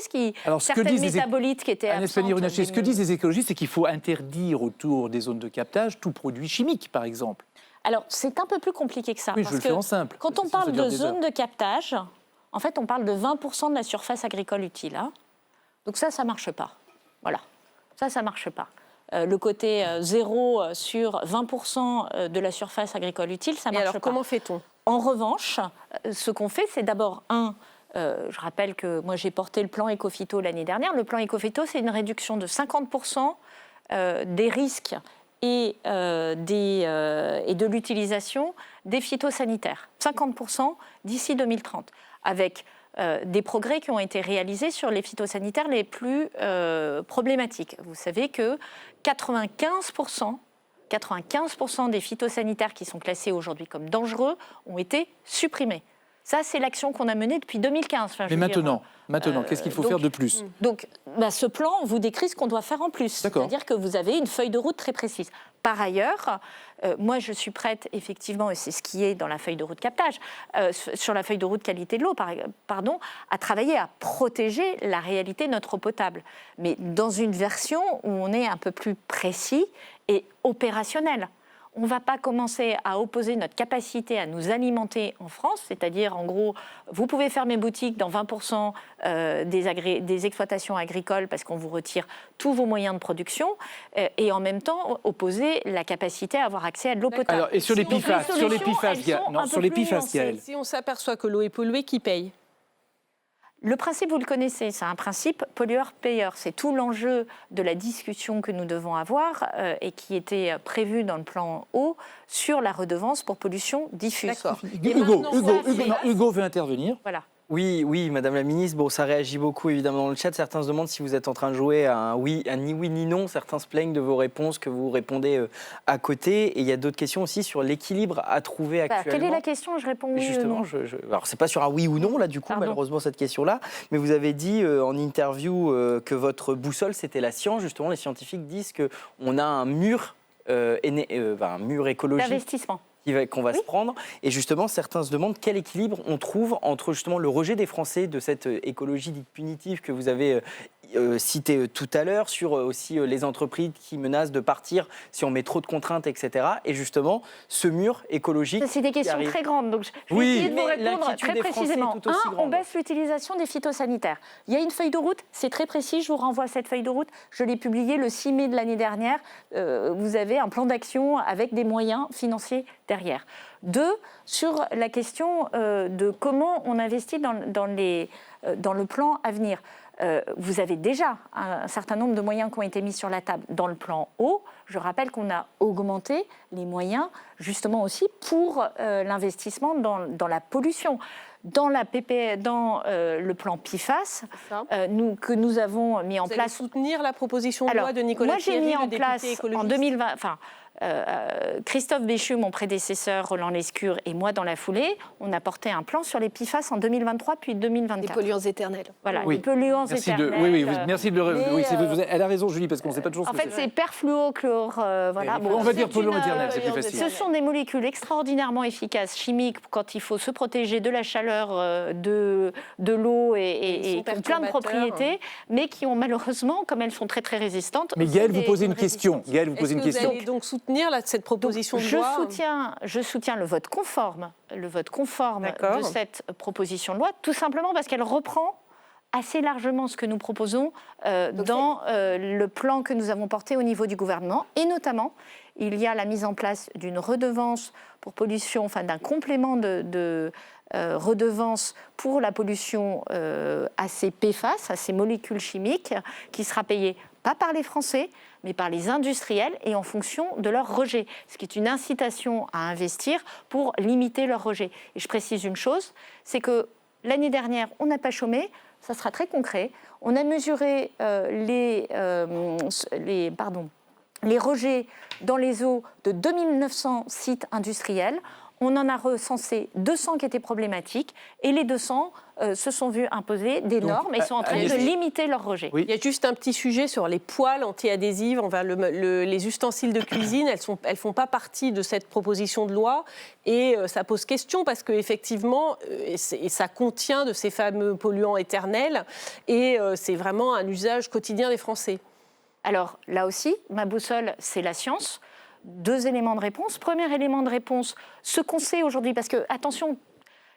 certaines métabolites qui étaient absentes. Ce que disent les écologistes, c'est qu'il faut interdire autour des zones de captage tout produit chimique, par exemple. Alors, c'est un peu plus compliqué que ça. Oui, parce je le fais en simple. Quand on parle de zones de captage, en fait, on parle de 20% de la surface agricole utile. Hein. Donc ça ne marche pas. Voilà. Ça ne marche pas. Le côté zéro sur 20% de la surface agricole utile, ça ne marche pas. Comment fait-on ? En revanche, ce qu'on fait, c'est d'abord, je rappelle que moi j'ai porté le plan Ecophyto l'année dernière. Le plan Ecophyto, c'est une réduction de 50% des risques et de l'utilisation des phytosanitaires. 50% d'ici 2030, avec des progrès qui ont été réalisés sur les phytosanitaires les plus problématiques. Vous savez que 95% des phytosanitaires qui sont classés aujourd'hui comme dangereux ont été supprimés. Ça, c'est l'action qu'on a menée depuis 2015. Enfin, je Mais veux dire, maintenant, qu'est-ce qu'il faut faire de plus? Donc, ce plan vous décrit ce qu'on doit faire en plus. D'accord. C'est-à-dire que vous avez une feuille de route très précise. Par ailleurs, moi, je suis prête, effectivement, et c'est ce qui est dans la feuille de route captage, sur la feuille de route qualité de l'eau, à travailler à protéger la réalité de notre eau potable. Mais dans une version où on est un peu plus précis et opérationnel. On ne va pas commencer à opposer notre capacité à nous alimenter en France, c'est-à-dire, en gros, vous pouvez fermer boutique dans 20% des exploitations agricoles parce qu'on vous retire tous vos moyens de production, et en même temps opposer la capacité à avoir accès à de l'eau potable. Alors, et sur les Donc, PFAS, les solutions, elles sont un peu plus nuancées. Gaëlle. Si on s'aperçoit que l'eau est polluée, qui paye? Le principe, vous le connaissez, c'est un principe pollueur-payeur. C'est tout l'enjeu de la discussion que nous devons avoir et qui était prévu dans le plan eau sur la redevance pour pollution diffuse. D'accord. Hugo veut intervenir. Voilà. Oui, Madame la Ministre, bon, ça réagit beaucoup évidemment dans le chat. Certains se demandent si vous êtes en train de jouer à un ni oui ni non. Certains se plaignent de vos réponses que vous répondez à côté. Et il y a d'autres questions aussi sur l'équilibre à trouver actuellement. Quelle est la question? Je réponds oui Justement, ou non. Alors c'est pas sur un oui ou non là du coup, Pardon. malheureusement cette question-là. Mais vous avez dit en interview que votre boussole c'était la science. Justement, les scientifiques disent que on a un mur, un mur écologique D'investissement. qu'on va se prendre. Et justement, certains se demandent quel équilibre on trouve entre justement le rejet des Français de cette écologie dite punitive que vous avez citée tout à l'heure, sur aussi les entreprises qui menacent de partir si on met trop de contraintes, etc. Et justement, ce mur écologique. C'est des questions très grandes, donc je vais essayer de vous répondre très précisément. On baisse l'utilisation des phytosanitaires. Il y a une feuille de route, c'est très précis, je vous renvoie à cette feuille de route. Je l'ai publiée le 6 mai de l'année dernière. Vous avez un plan d'action avec des moyens financiers derrière. 2, sur la question de comment on investit dans le plan à venir. Vous avez déjà un certain nombre de moyens qui ont été mis sur la table dans le plan eau. Je rappelle qu'on a augmenté les moyens justement aussi pour l'investissement dans la pollution. Dans le plan PFAS, que nous avons mis en place. Vous allez soutenir la proposition de loi de Nicolas Thierry, le député écologiste. En 2020, Christophe Béchu, mon prédécesseur, Roland Lescure et moi dans la foulée, on a porté un plan sur les PFAS en 2023 puis 2024. Des polluants éternels. Voilà, Oui. les polluants éternels. Merci de le... Elle a raison, Julie, parce qu'on ne sait pas toujours ce En que fait, c'est perfluochlore. Voilà. On va dire polluants éternels, c'est plus facile. Ce sont des molécules extraordinairement efficaces, chimiques, quand il faut se protéger de la chaleur, de l'eau et qui ont plein de propriétés, mais qui ont malheureusement, comme elles sont très très résistantes. Mais Gaëlle, vous posez une question. Est-ce que vous allez donc soutenir cette proposition de loi? Je soutiens le vote conforme de cette proposition de loi, tout simplement parce qu'elle reprend assez largement ce que nous proposons dans le plan que nous avons porté au niveau du gouvernement. Et notamment, il y a la mise en place d'une redevance pour pollution, enfin d'un complément de redevance pour la pollution à ces PFAS, à ces molécules chimiques, qui sera payée pas par les Français, mais par les industriels et en fonction de leur rejet, ce qui est une incitation à investir pour limiter leur rejet. Et je précise une chose, c'est que l'année dernière, on n'a pas chômé, ça sera très concret. On a mesuré les rejets dans les eaux de 2900 sites industriels. On en a recensé 200 qui étaient problématiques et les 200 se sont vus imposer des normes et sont en train de limiter leur rejet. Oui. Il y a juste un petit sujet sur les poêles anti-adhésives envers les ustensiles de cuisine. Elles font pas partie de cette proposition de loi et ça pose question parce qu'effectivement, ça contient de ces fameux polluants éternels et c'est vraiment un usage quotidien des Français. Alors là aussi, ma boussole, c'est la science. 2 éléments de réponse. Premier élément de réponse, ce qu'on sait aujourd'hui, parce que, attention,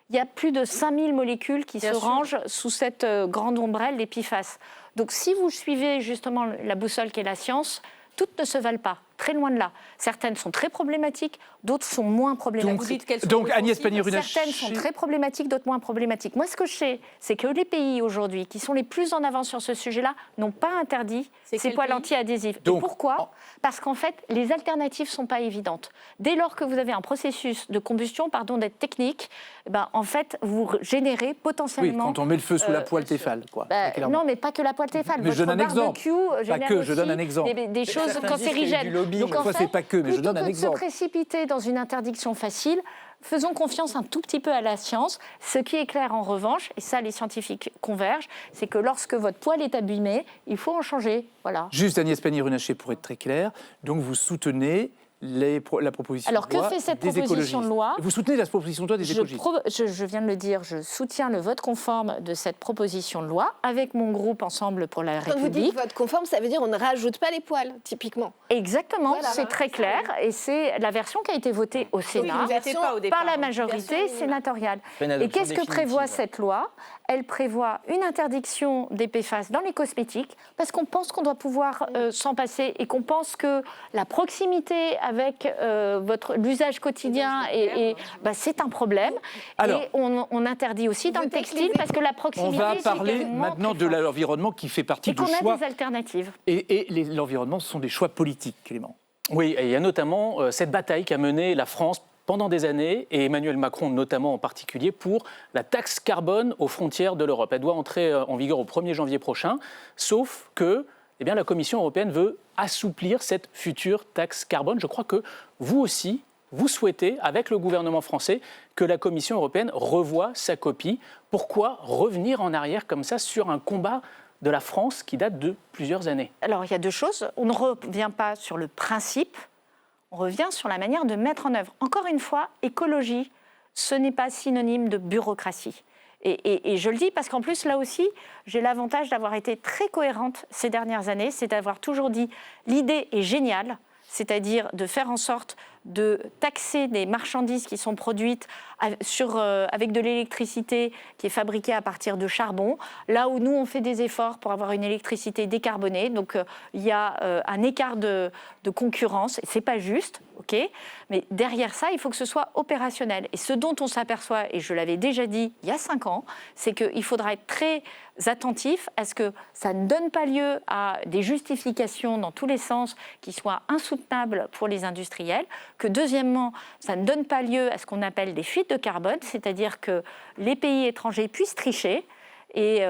il y a plus de 5000 molécules qui rangent sous cette grande ombrelle des PFAS. Donc si vous suivez justement la boussole qui est la science, toutes ne se valent pas, très loin de là. Certaines sont très problématiques, d'autres sont moins problématiques. Donc Agnès Pannier-Runacher... Certaines sont très problématiques, d'autres moins problématiques. Moi, ce que je sais, c'est que les pays aujourd'hui qui sont les plus en avance sur ce sujet-là n'ont pas interdit ces poêles anti-adhésives. Et pourquoi ? Parce qu'en fait, les alternatives ne sont pas évidentes. Dès lors que vous avez un processus de combustion, d'être technique, en fait, vous générez potentiellement... Oui, quand on met le feu sous la poêle Tefal, quoi. Non, mais pas que la poêle Tefal. Mais je donne un exemple. Pas que, je donne un exemple. Des choses cancérigènes. lobbying. Donc, en Parfois, fait, c'est pas que, mais je donne un plutôt que de exemple. se précipiter dans une interdiction facile, faisons confiance un tout petit peu à la science. Ce qui est clair en revanche, et ça les scientifiques convergent, c'est que lorsque votre poêle est abîmé, il faut en changer. Voilà. Juste Agnès Pannier-Runacher, pour être très clair, donc vous soutenez la proposition Alors, de loi que fait cette des proposition de écologistes. loi ? Vous soutenez la proposition de loi des écologistes. Je viens de le dire, je soutiens le vote conforme de cette proposition de loi avec mon groupe Ensemble pour la Quand vous dites République. vote conforme, ça veut dire on ne rajoute pas les poils, typiquement. Exactement, Voilà, c'est très clair et c'est la version qui a été votée au Sénat vous n'étiez pas au départ, par la hein. majorité Version sénatoriale. Une Et adoption qu'est-ce que prévoit définitive. cette loi ? Elle prévoit une interdiction des PFAS dans les cosmétiques parce qu'on pense qu'on doit pouvoir s'en passer et qu'on pense que la proximité avec l'usage quotidien c'est un problème. Alors, et on interdit aussi dans le textile parce que la On proximité... va c'est parler également maintenant très de fort. l'environnement qui fait partie Et du qu'on a choix. des alternatives. Et l'environnement, ce sont des choix politiques, Clément. Oui, et il y a notamment cette bataille qu'a menée la France pendant des années, et Emmanuel Macron notamment en particulier, pour la taxe carbone aux frontières de l'Europe. Elle doit entrer en vigueur au 1er janvier prochain, sauf que la Commission européenne veut assouplir cette future taxe carbone. Je crois que vous aussi, vous souhaitez, avec le gouvernement français, que la Commission européenne revoie sa copie. Pourquoi revenir en arrière comme ça sur un combat de la France qui date de plusieurs années? Alors, il y a deux choses. On ne revient pas sur le principe, on revient sur la manière de mettre en œuvre. Encore une fois, écologie, ce n'est pas synonyme de bureaucratie. Et je le dis parce qu'en plus, là aussi, j'ai l'avantage d'avoir été très cohérente ces dernières années, c'est d'avoir toujours dit l'idée est géniale, c'est-à-dire de faire en sorte de taxer des marchandises qui sont produites avec de l'électricité qui est fabriquée à partir de charbon, là où nous, on fait des efforts pour avoir une électricité décarbonée. Donc, il y a un écart de concurrence, et ce n'est pas juste, ok ? Mais derrière ça, il faut que ce soit opérationnel. Et ce dont on s'aperçoit, et je l'avais déjà dit il y a 5 ans, c'est qu'il faudra être très attentif à ce que ça ne donne pas lieu à des justifications dans tous les sens qui soient insoutenables pour les industriels, que deuxièmement, ça ne donne pas lieu à ce qu'on appelle des fuites de carbone, c'est-à-dire que les pays étrangers puissent tricher et,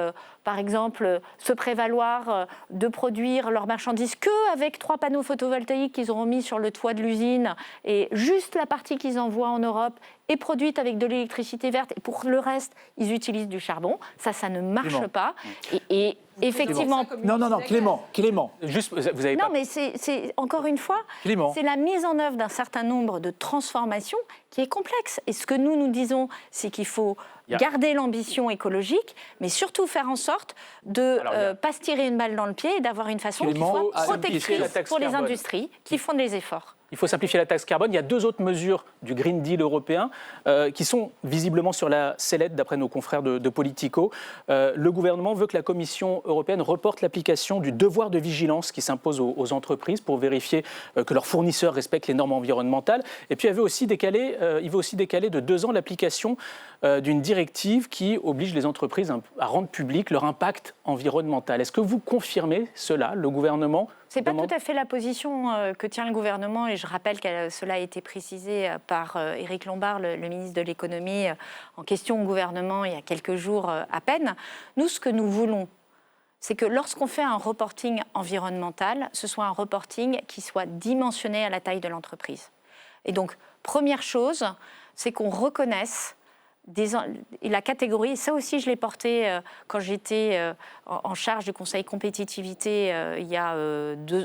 par exemple, se prévaloir de produire leurs marchandises qu'avec 3 panneaux photovoltaïques qu'ils auront mis sur le toit de l'usine et juste la partie qu'ils envoient en Europe est produite avec de l'électricité verte et pour le reste, ils utilisent du charbon. Ça ne marche Clément. pas. Et effectivement... Non, Clément. Juste, vous avez Non, pas... mais c'est encore une fois, Clément. c'est la mise en œuvre d'un certain nombre de transformations qui est complexe. Et ce que nous disons, c'est qu'il faut garder l'ambition écologique, mais surtout faire en sorte de ne pas se tirer une balle dans le pied et d'avoir une façon qui Clément, soit simplifier la protectrice taxe pour les carbone. industries qui font des efforts. Il faut simplifier la taxe carbone. Il y a 2 autres mesures du Green Deal européen qui sont visiblement sur la sellette, d'après nos confrères de Politico. Le gouvernement veut que la Commission européenne reporte l'application du devoir de vigilance qui s'impose aux entreprises pour vérifier que leurs fournisseurs respectent les normes environnementales. Et puis, il veut aussi décaler de 2 ans l'application d'une directive qui oblige les entreprises à rendre public leur impact environnemental. Est-ce que vous confirmez cela, le gouvernement? Ce n'est pas tout à fait la position que tient le gouvernement et je rappelle que cela a été précisé par Éric Lombard, le ministre de l'économie, en question au gouvernement il y a quelques jours à peine. Nous, ce que nous voulons, c'est que lorsqu'on fait un reporting environnemental, ce soit un reporting qui soit dimensionné à la taille de l'entreprise. Et donc, première chose, c'est qu'on reconnaisse la catégorie, et ça aussi je l'ai porté quand j'étais en charge du Conseil compétitivité il y a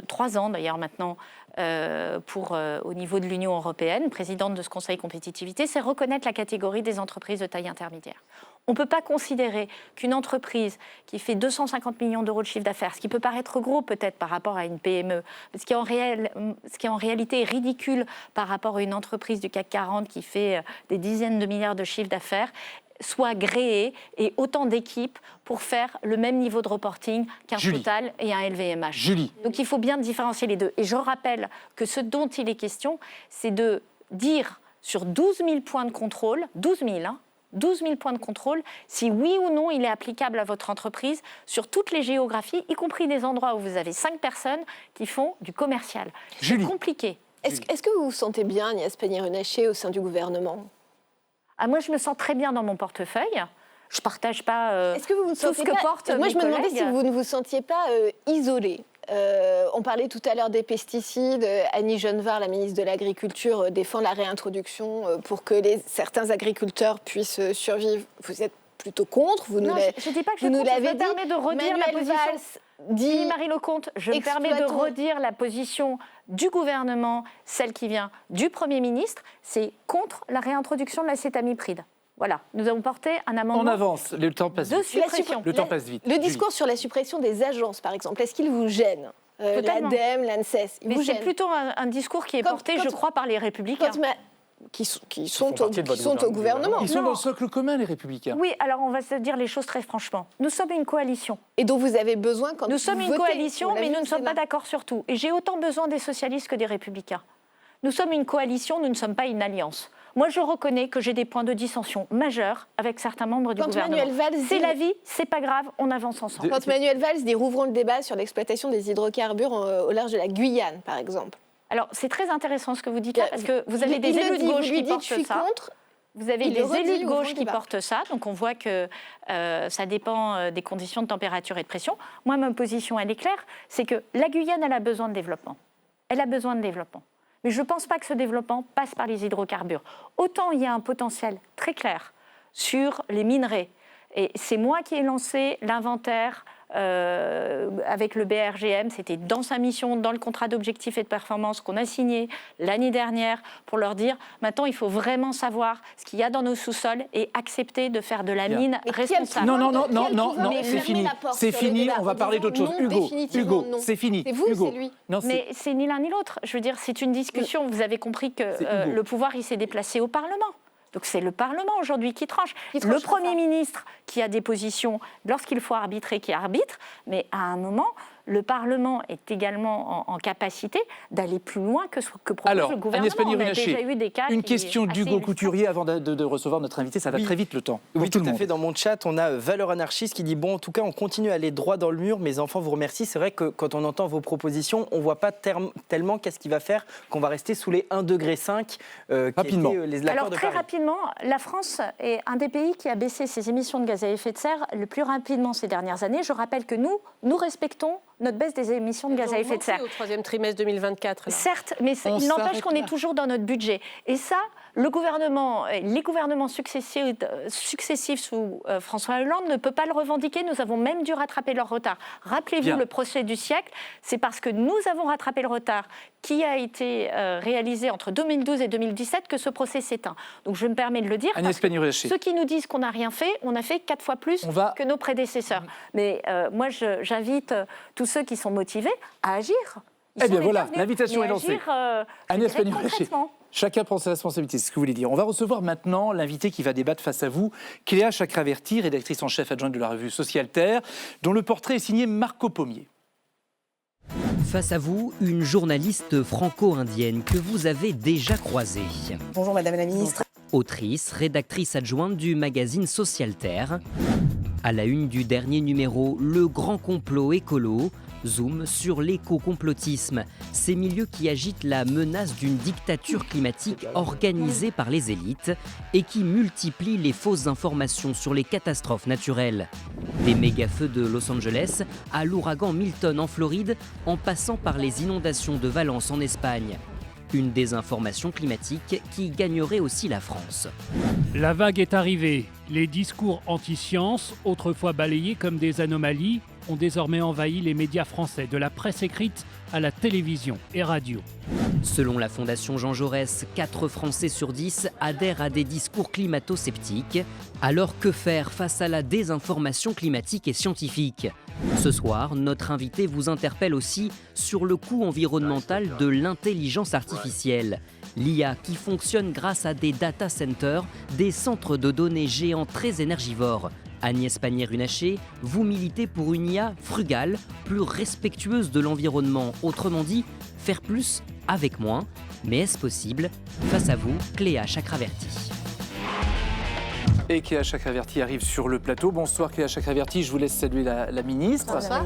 3 ans d'ailleurs maintenant au niveau de l'Union européenne, présidente de ce Conseil compétitivité, c'est reconnaître la catégorie des entreprises de taille intermédiaire. On ne peut pas considérer qu'une entreprise qui fait 250 millions d'euros de chiffre d'affaires, ce qui peut paraître gros peut-être par rapport à une PME, ce qui en réalité est ridicule par rapport à une entreprise du CAC 40 qui fait des dizaines de milliards de chiffre d'affaires, soit gréée et autant d'équipes pour faire le même niveau de reporting qu'un Total et un LVMH. Julie. Donc il faut bien différencier les deux. Et je rappelle que ce dont il est question, c'est de dire sur 12 000 points de contrôle, 12 000 points de contrôle, si oui ou non il est applicable à votre entreprise sur toutes les géographies, y compris des endroits où vous avez 5 personnes qui font du commercial. Julie. C'est compliqué. Est-ce que vous vous sentez bien, Agnès Pannier-Runacher, au sein du gouvernement ? Moi, je me sens très bien dans mon portefeuille. Je ne partage pas Est-ce que vous tout ce que portent Moi, mes je me demandais collègues. si vous ne vous sentiez pas isolé. On parlait tout à l'heure des pesticides. Annie Genevard, la ministre de l'Agriculture, défend la réintroduction pour que certains agriculteurs puissent survivre. Vous êtes plutôt contre, Non, je ne dis pas que je suis contre, je me permets de redire la position. Dit Marie Lecomte, je me permets de redire la position du gouvernement, celle qui vient du Premier ministre, c'est contre la réintroduction de l'acétamipride. Voilà, nous avons porté un amendement. On avance, le temps passe vite. Suppression. Le temps passe vite. Le discours sur la suppression des agences, par exemple, est-ce qu'il vous gêne L'ADEME, l'ANSES, Mais c'est plutôt un discours qui est porté, je crois, par les Républicains. Qui sont au gouvernement. Ils sont dans le socle commun, les Républicains. Oui, alors on va se dire les choses très franchement. Nous sommes une coalition. Et dont vous avez besoin quand nous sommes une coalition, mais nous ne sommes pas d'accord. d'accord sur tout. Et j'ai autant besoin des socialistes que des Républicains. Nous sommes une coalition, nous ne sommes pas une alliance. Moi, je reconnais que j'ai des points de dissension majeurs avec certains membres du gouvernement. C'est la vie, c'est pas grave, on avance ensemble. Quand Manuel Valls dit rouvrons le débat sur l'exploitation des hydrocarbures au large de la Guyane, par exemple. Alors, c'est très intéressant ce que vous dites là, parce que vous avez des élus de gauche qui portent ça. Vous avez des élus de gauche qui portent ça, donc on voit que ça dépend des conditions de température et de pression. Moi, ma position, elle est claire, c'est que la Guyane, elle a besoin de développement. Elle a besoin de développement. Mais je ne pense pas que ce développement passe par les hydrocarbures. Autant il y a un potentiel très clair sur les minerais. Et c'est moi qui ai lancé l'inventaire avec le BRGM. C'était dans sa mission, dans le contrat d'objectifs et de performance qu'on a signé l'année dernière pour leur dire maintenant il faut vraiment savoir ce qu'il y a dans nos sous-sols et accepter de faire de la mine responsable. Non, c'est fini. C'est fini, on va parler d'autre chose. Hugo, c'est fini. C'est vous, c'est lui. Mais c'est ni l'un ni l'autre. Je veux dire, c'est une discussion. Vous avez compris que le pouvoir, il s'est déplacé au Parlement. Donc c'est le Parlement aujourd'hui qui tranche. Le Premier ministre qui a des positions lorsqu'il faut arbitrer, qui arbitre, mais à un moment, le Parlement est également en capacité d'aller plus loin que ce que propose le gouvernement. Agnès Pannier-Runacher, on a déjà eu des cas une question d'Hugo Couturier avant de recevoir notre invité, ça va très vite le temps. Oui, tout à fait. Dans mon chat, on a Valeur Anarchiste qui dit bon, en tout cas, on continue à aller droit dans le mur. Mes enfants vous remercient. C'est vrai que quand on entend vos propositions, on ne voit pas tellement qu'est-ce qui va faire qu'on va rester sous les 1,5 degré rapidement. Alors très rapidement, la France est un des pays qui a baissé ses émissions de gaz à effet de serre le plus rapidement ces dernières années. Je rappelle que nous respectons notre baisse des émissions de gaz à effet de serre. Au troisième trimestre 2024. Là. Certes, mais il n'empêche qu'on est toujours dans notre budget. Et ça, le gouvernement, les gouvernements successifs sous François Hollande ne peuvent pas le revendiquer. Nous avons même dû rattraper leur retard. Rappelez-vous le procès du siècle. C'est parce que nous avons rattrapé le retard qui a été réalisé entre 2012 et 2017 que ce procès s'éteint. Donc je me permets de le dire. Agnès Pannier-Runacher. Ceux qui nous disent qu'on n'a rien fait, on a fait 4 fois plus que nos prédécesseurs. Mais moi, j'invite tous ceux qui sont motivés à agir. Eh bien voilà, l'invitation est lancée. Agnès Pannier-Runacher, chacun prend ses responsabilités, c'est ce que vous voulez dire. On va recevoir maintenant l'invité qui va débattre face à vous, Cléa Chakraverty, rédactrice en chef adjointe de la revue Social Terre, dont le portrait est signé Marco Pommier. Face à vous, une journaliste franco-indienne que vous avez déjà croisée. Bonjour Madame la Ministre. Autrice, rédactrice adjointe du magazine Social Terre. À la une du dernier numéro, le grand complot écolo, zoom sur l'éco-complotisme, ces milieux qui agitent la menace d'une dictature climatique organisée par les élites et qui multiplient les fausses informations sur les catastrophes naturelles. Des méga-feux de Los Angeles à l'ouragan Milton en Floride, en passant par les inondations de Valence en Espagne. Une désinformation climatique qui gagnerait aussi la France. La vague est arrivée. Les discours anti-science, autrefois balayés comme des anomalies, ont désormais envahi les médias français, de la presse écrite à la télévision et radio. Selon la Fondation Jean Jaurès, 4 Français sur 10 adhèrent à des discours climato-sceptiques. Alors que faire face à la désinformation climatique et scientifique ? Ce soir, notre invité vous interpelle aussi sur le coût environnemental de l'intelligence artificielle. L'IA qui fonctionne grâce à des data centers, des centres de données géants très énergivores. Agnès Pannier-Runacher, vous militez pour une IA frugale, plus respectueuse de l'environnement. Autrement dit, faire plus avec moins. Mais est-ce possible ? Face à vous, Cléa Chakraverty. Et Cléa Chakraverty arrive sur le plateau. Bonsoir Cléa Chakraverty, je vous laisse saluer la ministre. Bonsoir.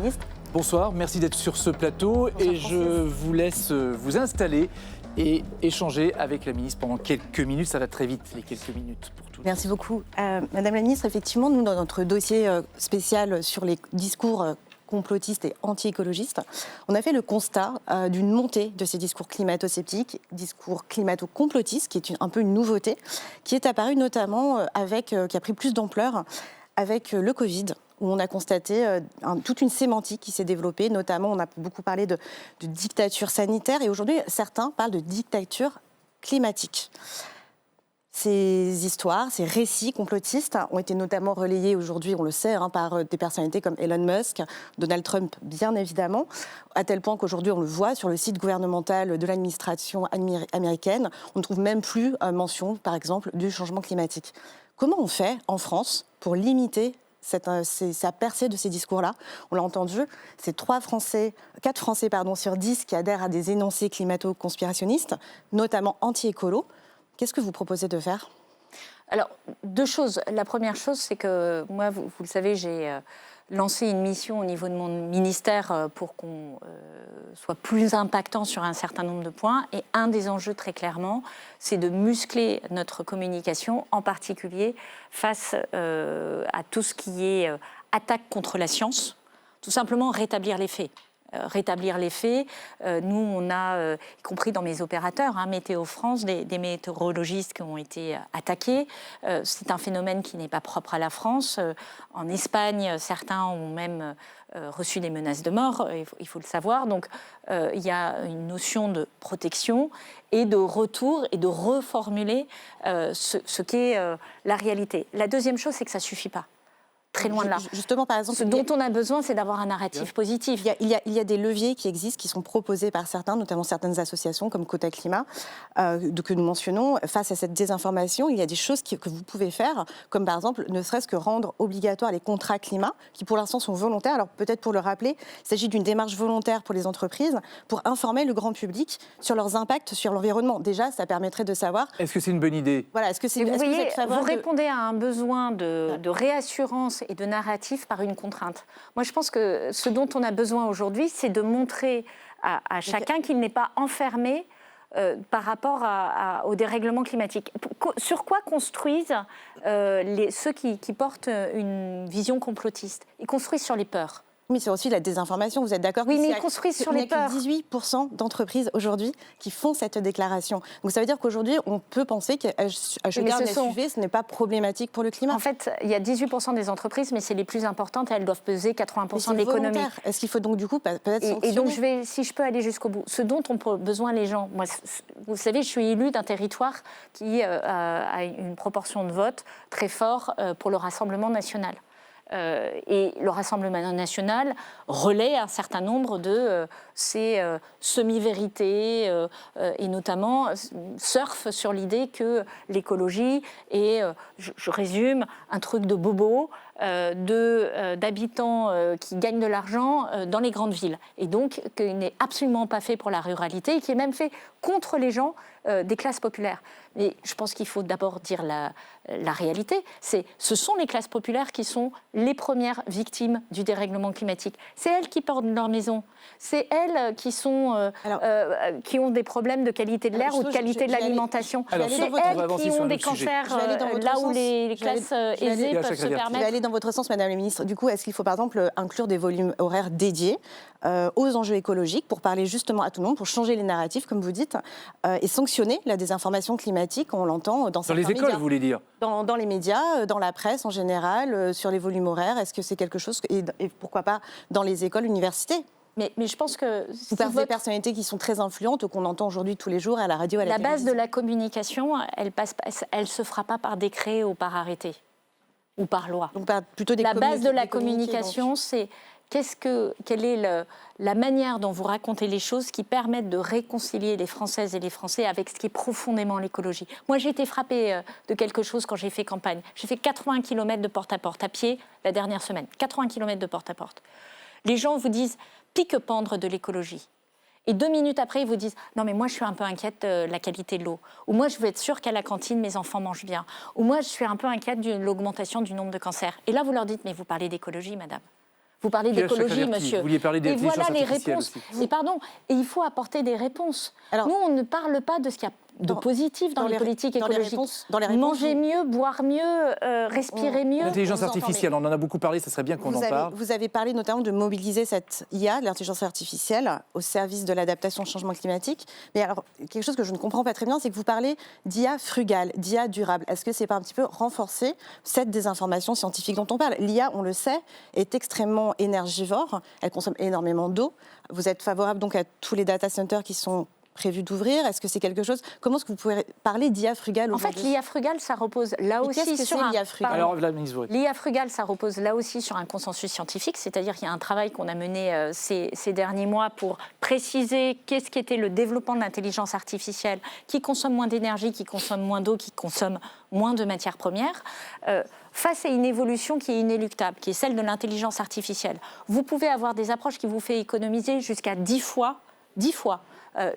Bonsoir, merci d'être sur ce plateau. Bonsoir, et je vous laisse vous installer et échanger avec la ministre pendant quelques minutes. Ça va très vite, les quelques minutes pour tout. Merci beaucoup. Madame la Ministre, effectivement, nous, dans notre dossier spécial sur les discours complotistes et anti-écologistes, on a fait le constat d'une montée de ces discours climato-sceptiques, discours climato-complotistes, qui est un peu une nouveauté, qui est apparue notamment qui a pris plus d'ampleur avec le Covid, où on a constaté toute une sémantique qui s'est développée, notamment on a beaucoup parlé de dictature sanitaire, et aujourd'hui certains parlent de dictature climatique. Ces histoires, ces récits complotistes ont été notamment relayés aujourd'hui, on le sait, par des personnalités comme Elon Musk, Donald Trump bien évidemment, à tel point qu'aujourd'hui on le voit sur le site gouvernemental de l'administration américaine, on ne trouve même plus mention par exemple du changement climatique. Comment on fait en France pour limiter sa percée de ces discours-là? On l'a entendu, c'est 4 Français sur 10 qui adhèrent à des énoncés climato-conspirationnistes, notamment anti-écolo. Qu'est-ce que vous proposez de faire? Alors, 2 choses. La première chose, c'est que moi, vous le savez, j'ai lancé une mission au niveau de mon ministère pour qu'on soit plus impactant sur un certain nombre de points. Et un des enjeux, très clairement, c'est de muscler notre communication, en particulier face à tout ce qui est attaque contre la science. Tout simplement rétablir les faits. Nous, on a, y compris dans mes opérateurs, Météo France, des météorologistes qui ont été attaqués. C'est un phénomène qui n'est pas propre à la France. En Espagne, certains ont même reçu des menaces de mort, il faut le savoir. Donc, il y a une notion de protection et de retour et de reformuler ce qu'est la réalité. La deuxième chose, c'est que ça ne suffit pas. Très loin de là. Justement, par exemple, ce dont on a besoin, c'est d'avoir un narratif positif. Il y a des leviers qui existent, qui sont proposés par certains, notamment certaines associations comme Quota Climat, que nous mentionnons. Face à cette désinformation, il y a des choses que vous pouvez faire, comme par exemple, ne serait-ce que rendre obligatoires les contrats climat, qui pour l'instant sont volontaires. Alors peut-être pour le rappeler, il s'agit d'une démarche volontaire pour les entreprises, pour informer le grand public sur leurs impacts sur l'environnement. Déjà, ça permettrait de savoir... Est-ce que c'est une bonne idée? Voilà, est-ce que c'est... Vous voyez, vous répondez à un besoin de réassurance et de narratif par une contrainte. Moi, je pense que ce dont on a besoin aujourd'hui, c'est de montrer à chacun qu'il n'est pas enfermé par rapport au dérèglement climatique. Sur quoi construisent ceux qui portent une vision complotiste? Ils construisent sur les peurs. Oui, c'est aussi la désinformation, vous êtes d'accord? Oui, mais ils construisent sur les peurs. Il n'y a que 18% d'entreprises aujourd'hui qui font cette déclaration. Donc ça veut dire qu'aujourd'hui, on peut penser qu'acheter un SUV, ce n'est pas problématique pour le climat. En fait, il y a 18% des entreprises, mais c'est les plus importantes et elles doivent peser 80% de l'économie. Est-ce qu'il faut donc du coup peut-être sanctionner? Et donc, si je peux aller jusqu'au bout, ce dont ont besoin les gens, moi, vous savez, je suis élue d'un territoire qui a une proportion de vote très fort pour le Rassemblement national. Et le Rassemblement national relaie un certain nombre de ces semi-vérités et notamment surfe sur l'idée que l'écologie est, je résume, un truc de bobo, d'habitants qui gagnent de l'argent dans les grandes villes. Et donc, qu'il n'est absolument pas fait pour la ruralité et qui est même fait contre les gens des classes populaires. Mais je pense qu'il faut d'abord dire la réalité. Ce sont les classes populaires qui sont les premières victimes du dérèglement climatique. C'est elles qui perdent leur maison. C'est elles qui ont des problèmes de qualité de l'air ou de qualité de l'alimentation. C'est elles qui ont des cancers là où les classes aisées peuvent se permettre. Je vais aller dans votre sens, Madame la Ministre. Du coup, est-ce qu'il faut par exemple inclure des volumes horaires dédiés aux enjeux écologiques pour parler justement à tout le monde, pour changer les narratifs, comme vous dites, et sanctionner la désinformation climatique? On l'entend dans certains médias. Dans les écoles, vous voulez dire? Dans les médias, dans la presse en général, sur les volumes horaires. Est-ce que c'est quelque chose, et pourquoi pas dans les écoles, universités? Mais je pense que... des personnalités qui sont très influentes, qu'on entend aujourd'hui tous les jours à la radio, à la télévision. La base de la communication, elle se fera pas par décret ou par arrêté, ou par loi. Donc plutôt des la base de la communication, c'est quelle est la manière dont vous racontez les choses qui permettent de réconcilier les Françaises et les Français avec ce qui est profondément l'écologie. Moi, j'ai été frappée de quelque chose quand j'ai fait campagne. J'ai fait 80 km de porte-à-porte à pied la dernière semaine. 80 km de porte-à-porte. Les gens vous disent « pique-pendre de l'écologie ». Et 2 minutes après, ils vous disent « non mais moi je suis un peu inquiète de la qualité de l'eau » ou « moi je veux être sûre qu'à la cantine mes enfants mangent bien » ou « moi je suis un peu inquiète de l'augmentation du nombre de cancers ». Et là vous leur dites « mais vous parlez d'écologie madame ». Vous parlez d'écologie, monsieur. Vous vouliez parler et voilà les réponses. Et pardon, et il faut apporter des réponses. Alors, nous, on ne parle pas de ce qu'il y a de positif dans les politiques dans les écologiques. dans les réponses, Manger mieux, boire mieux, respirer mieux. L'intelligence vous entend, artificielle, on en a beaucoup parlé, ça serait bien qu'on en parle. Vous avez parlé notamment de mobiliser cette IA, l'intelligence artificielle, au service de l'adaptation au changement climatique. Mais alors, quelque chose que je ne comprends pas très bien, c'est que vous parlez d'IA frugale, d'IA durable. Est-ce que c'est pas un petit peu renforcer cette désinformation scientifique dont on parle? L'IA, on le sait, est extrêmement énergivore, elle consomme énormément d'eau. Vous êtes favorable donc à tous les data centers qui sont prévu d'ouvrir? Est-ce que c'est quelque chose... Comment est-ce que vous pouvez parler d'IA frugale aujourd'hui? En fait, l'IA frugale, ça repose là aussi sur un... l'IA frugale? Alors, la ministre Vaury. L'IA frugale, ça repose là aussi sur un consensus scientifique, c'est-à-dire qu'il y a un travail qu'on a mené ces derniers mois pour préciser qu'est-ce qu'était le développement de l'intelligence artificielle qui consomme moins d'énergie, qui consomme moins d'eau, qui consomme moins de matières premières. Face à une évolution qui est inéluctable, qui est celle de l'intelligence artificielle, vous pouvez avoir des approches qui vous font économiser jusqu'à 10 fois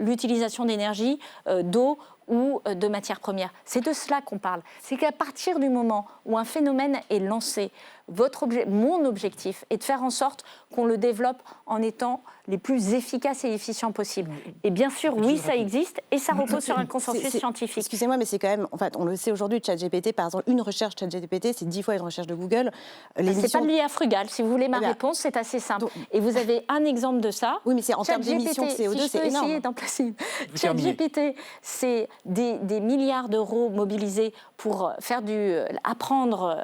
l'utilisation d'énergie, d'eau ou de matières premières. C'est de cela qu'on parle. C'est qu'à partir du moment où un phénomène est lancé, mon objectif est de faire en sorte qu'on le développe en étant les plus efficaces et efficients possibles. Et bien sûr, oui, ça existe et ça repose sur un consensus scientifique. Excusez-moi, mais c'est quand même... En fait, on le sait aujourd'hui, ChatGPT, par exemple, une recherche ChatGPT, c'est 10 fois une recherche de Google. C'est pas de l'IA frugale. Si vous voulez ma réponse, c'est assez simple. Et vous avez un exemple de ça. Oui, mais c'est en termes d'émissions de CO2, c'est énorme. ChatGPT, c'est des milliards d'euros mobilisés pour apprendre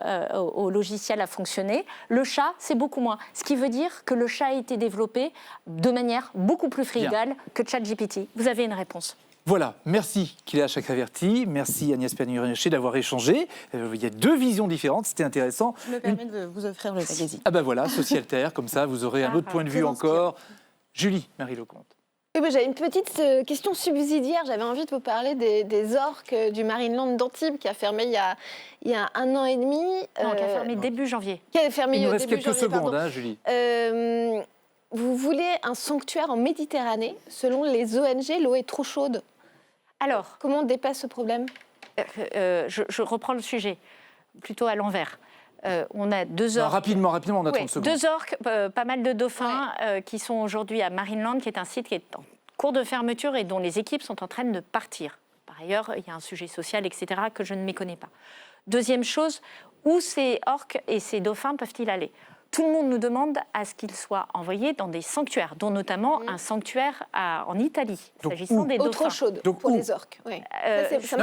au logiciel à fonctionner. Le chat, c'est beaucoup moins. Ce qui veut dire que le chat a été développé de manière beaucoup plus frugale que ChatGPT. Vous avez une réponse. Voilà, merci Kylian Chakraverty, merci Agnès Pannier-Runacher d'avoir échangé. Il y a deux visions différentes, c'était intéressant. Je me permets de vous offrir le magazine. Ah ben voilà, Socialterre, comme ça vous aurez un autre point de vue encore. Julie, Marie-Lecomte. J'avais une petite question subsidiaire. J'avais envie de vous parler des orques du Marineland d'Antibes qui a fermé il y a 1 an et demi. Non, qui a fermé début janvier. Qui a fermé Il nous reste début quelques janvier, secondes, pardon. Julie. Vous voulez un sanctuaire en Méditerranée. Selon les ONG, l'eau est trop chaude. Alors, comment on dépasse ce problème? Je reprends le sujet, plutôt à l'envers. On a 2 orques. Rapidement, on a 30 secondes. 2 orques, pas mal de dauphins qui sont aujourd'hui à Marineland, qui est un site qui est en cours de fermeture et dont les équipes sont en train de partir. Par ailleurs, il y a un sujet social, etc., que je ne méconnais pas. Deuxième chose, où ces orques et ces dauphins peuvent-ils aller? Tout le monde nous demande à ce qu'ils soient envoyés dans des sanctuaires, dont notamment un sanctuaire en Italie, s'agissant des dauphins. Eau trop chaude pour les orques. Oui.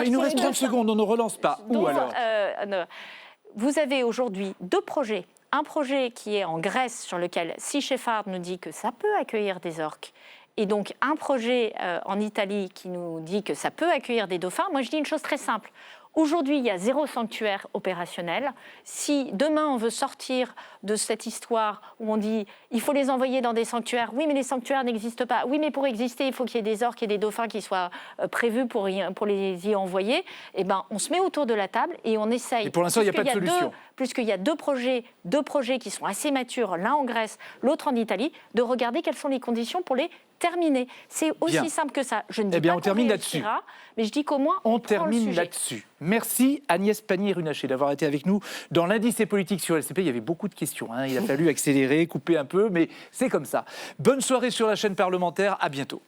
Il nous reste 30 secondes, on ne relance pas. Où alors? Vous avez aujourd'hui 2 projets. Un projet qui est en Grèce, sur lequel Sea Shepherd nous dit que ça peut accueillir des orques. Et donc un projet en Italie qui nous dit que ça peut accueillir des dauphins. Moi, je dis une chose très simple. Aujourd'hui, il y a 0 sanctuaire opérationnel. Si demain, on veut sortir de cette histoire où on dit il faut les envoyer dans des sanctuaires, oui, mais les sanctuaires n'existent pas. Oui, mais pour exister, il faut qu'il y ait des orques et des dauphins qui soient prévus pour les y envoyer. Eh ben, on se met autour de la table et on essaye. Et pour l'instant, il n'y a pas de solution. Puisqu'il y a deux projets qui sont assez matures, l'un en Grèce, l'autre en Italie, de regarder quelles sont les conditions pour les terminer. C'est aussi simple que ça. Je ne dis pas on termine là-dessus. Mais je dis qu'au moins, on termine là-dessus. Merci Agnès Pannier-Runacher d'avoir été avec nous dans l'indice et politique sur LCP. Il y avait beaucoup de questions. Il a fallu accélérer, couper un peu, mais c'est comme ça. Bonne soirée sur la chaîne parlementaire. À bientôt.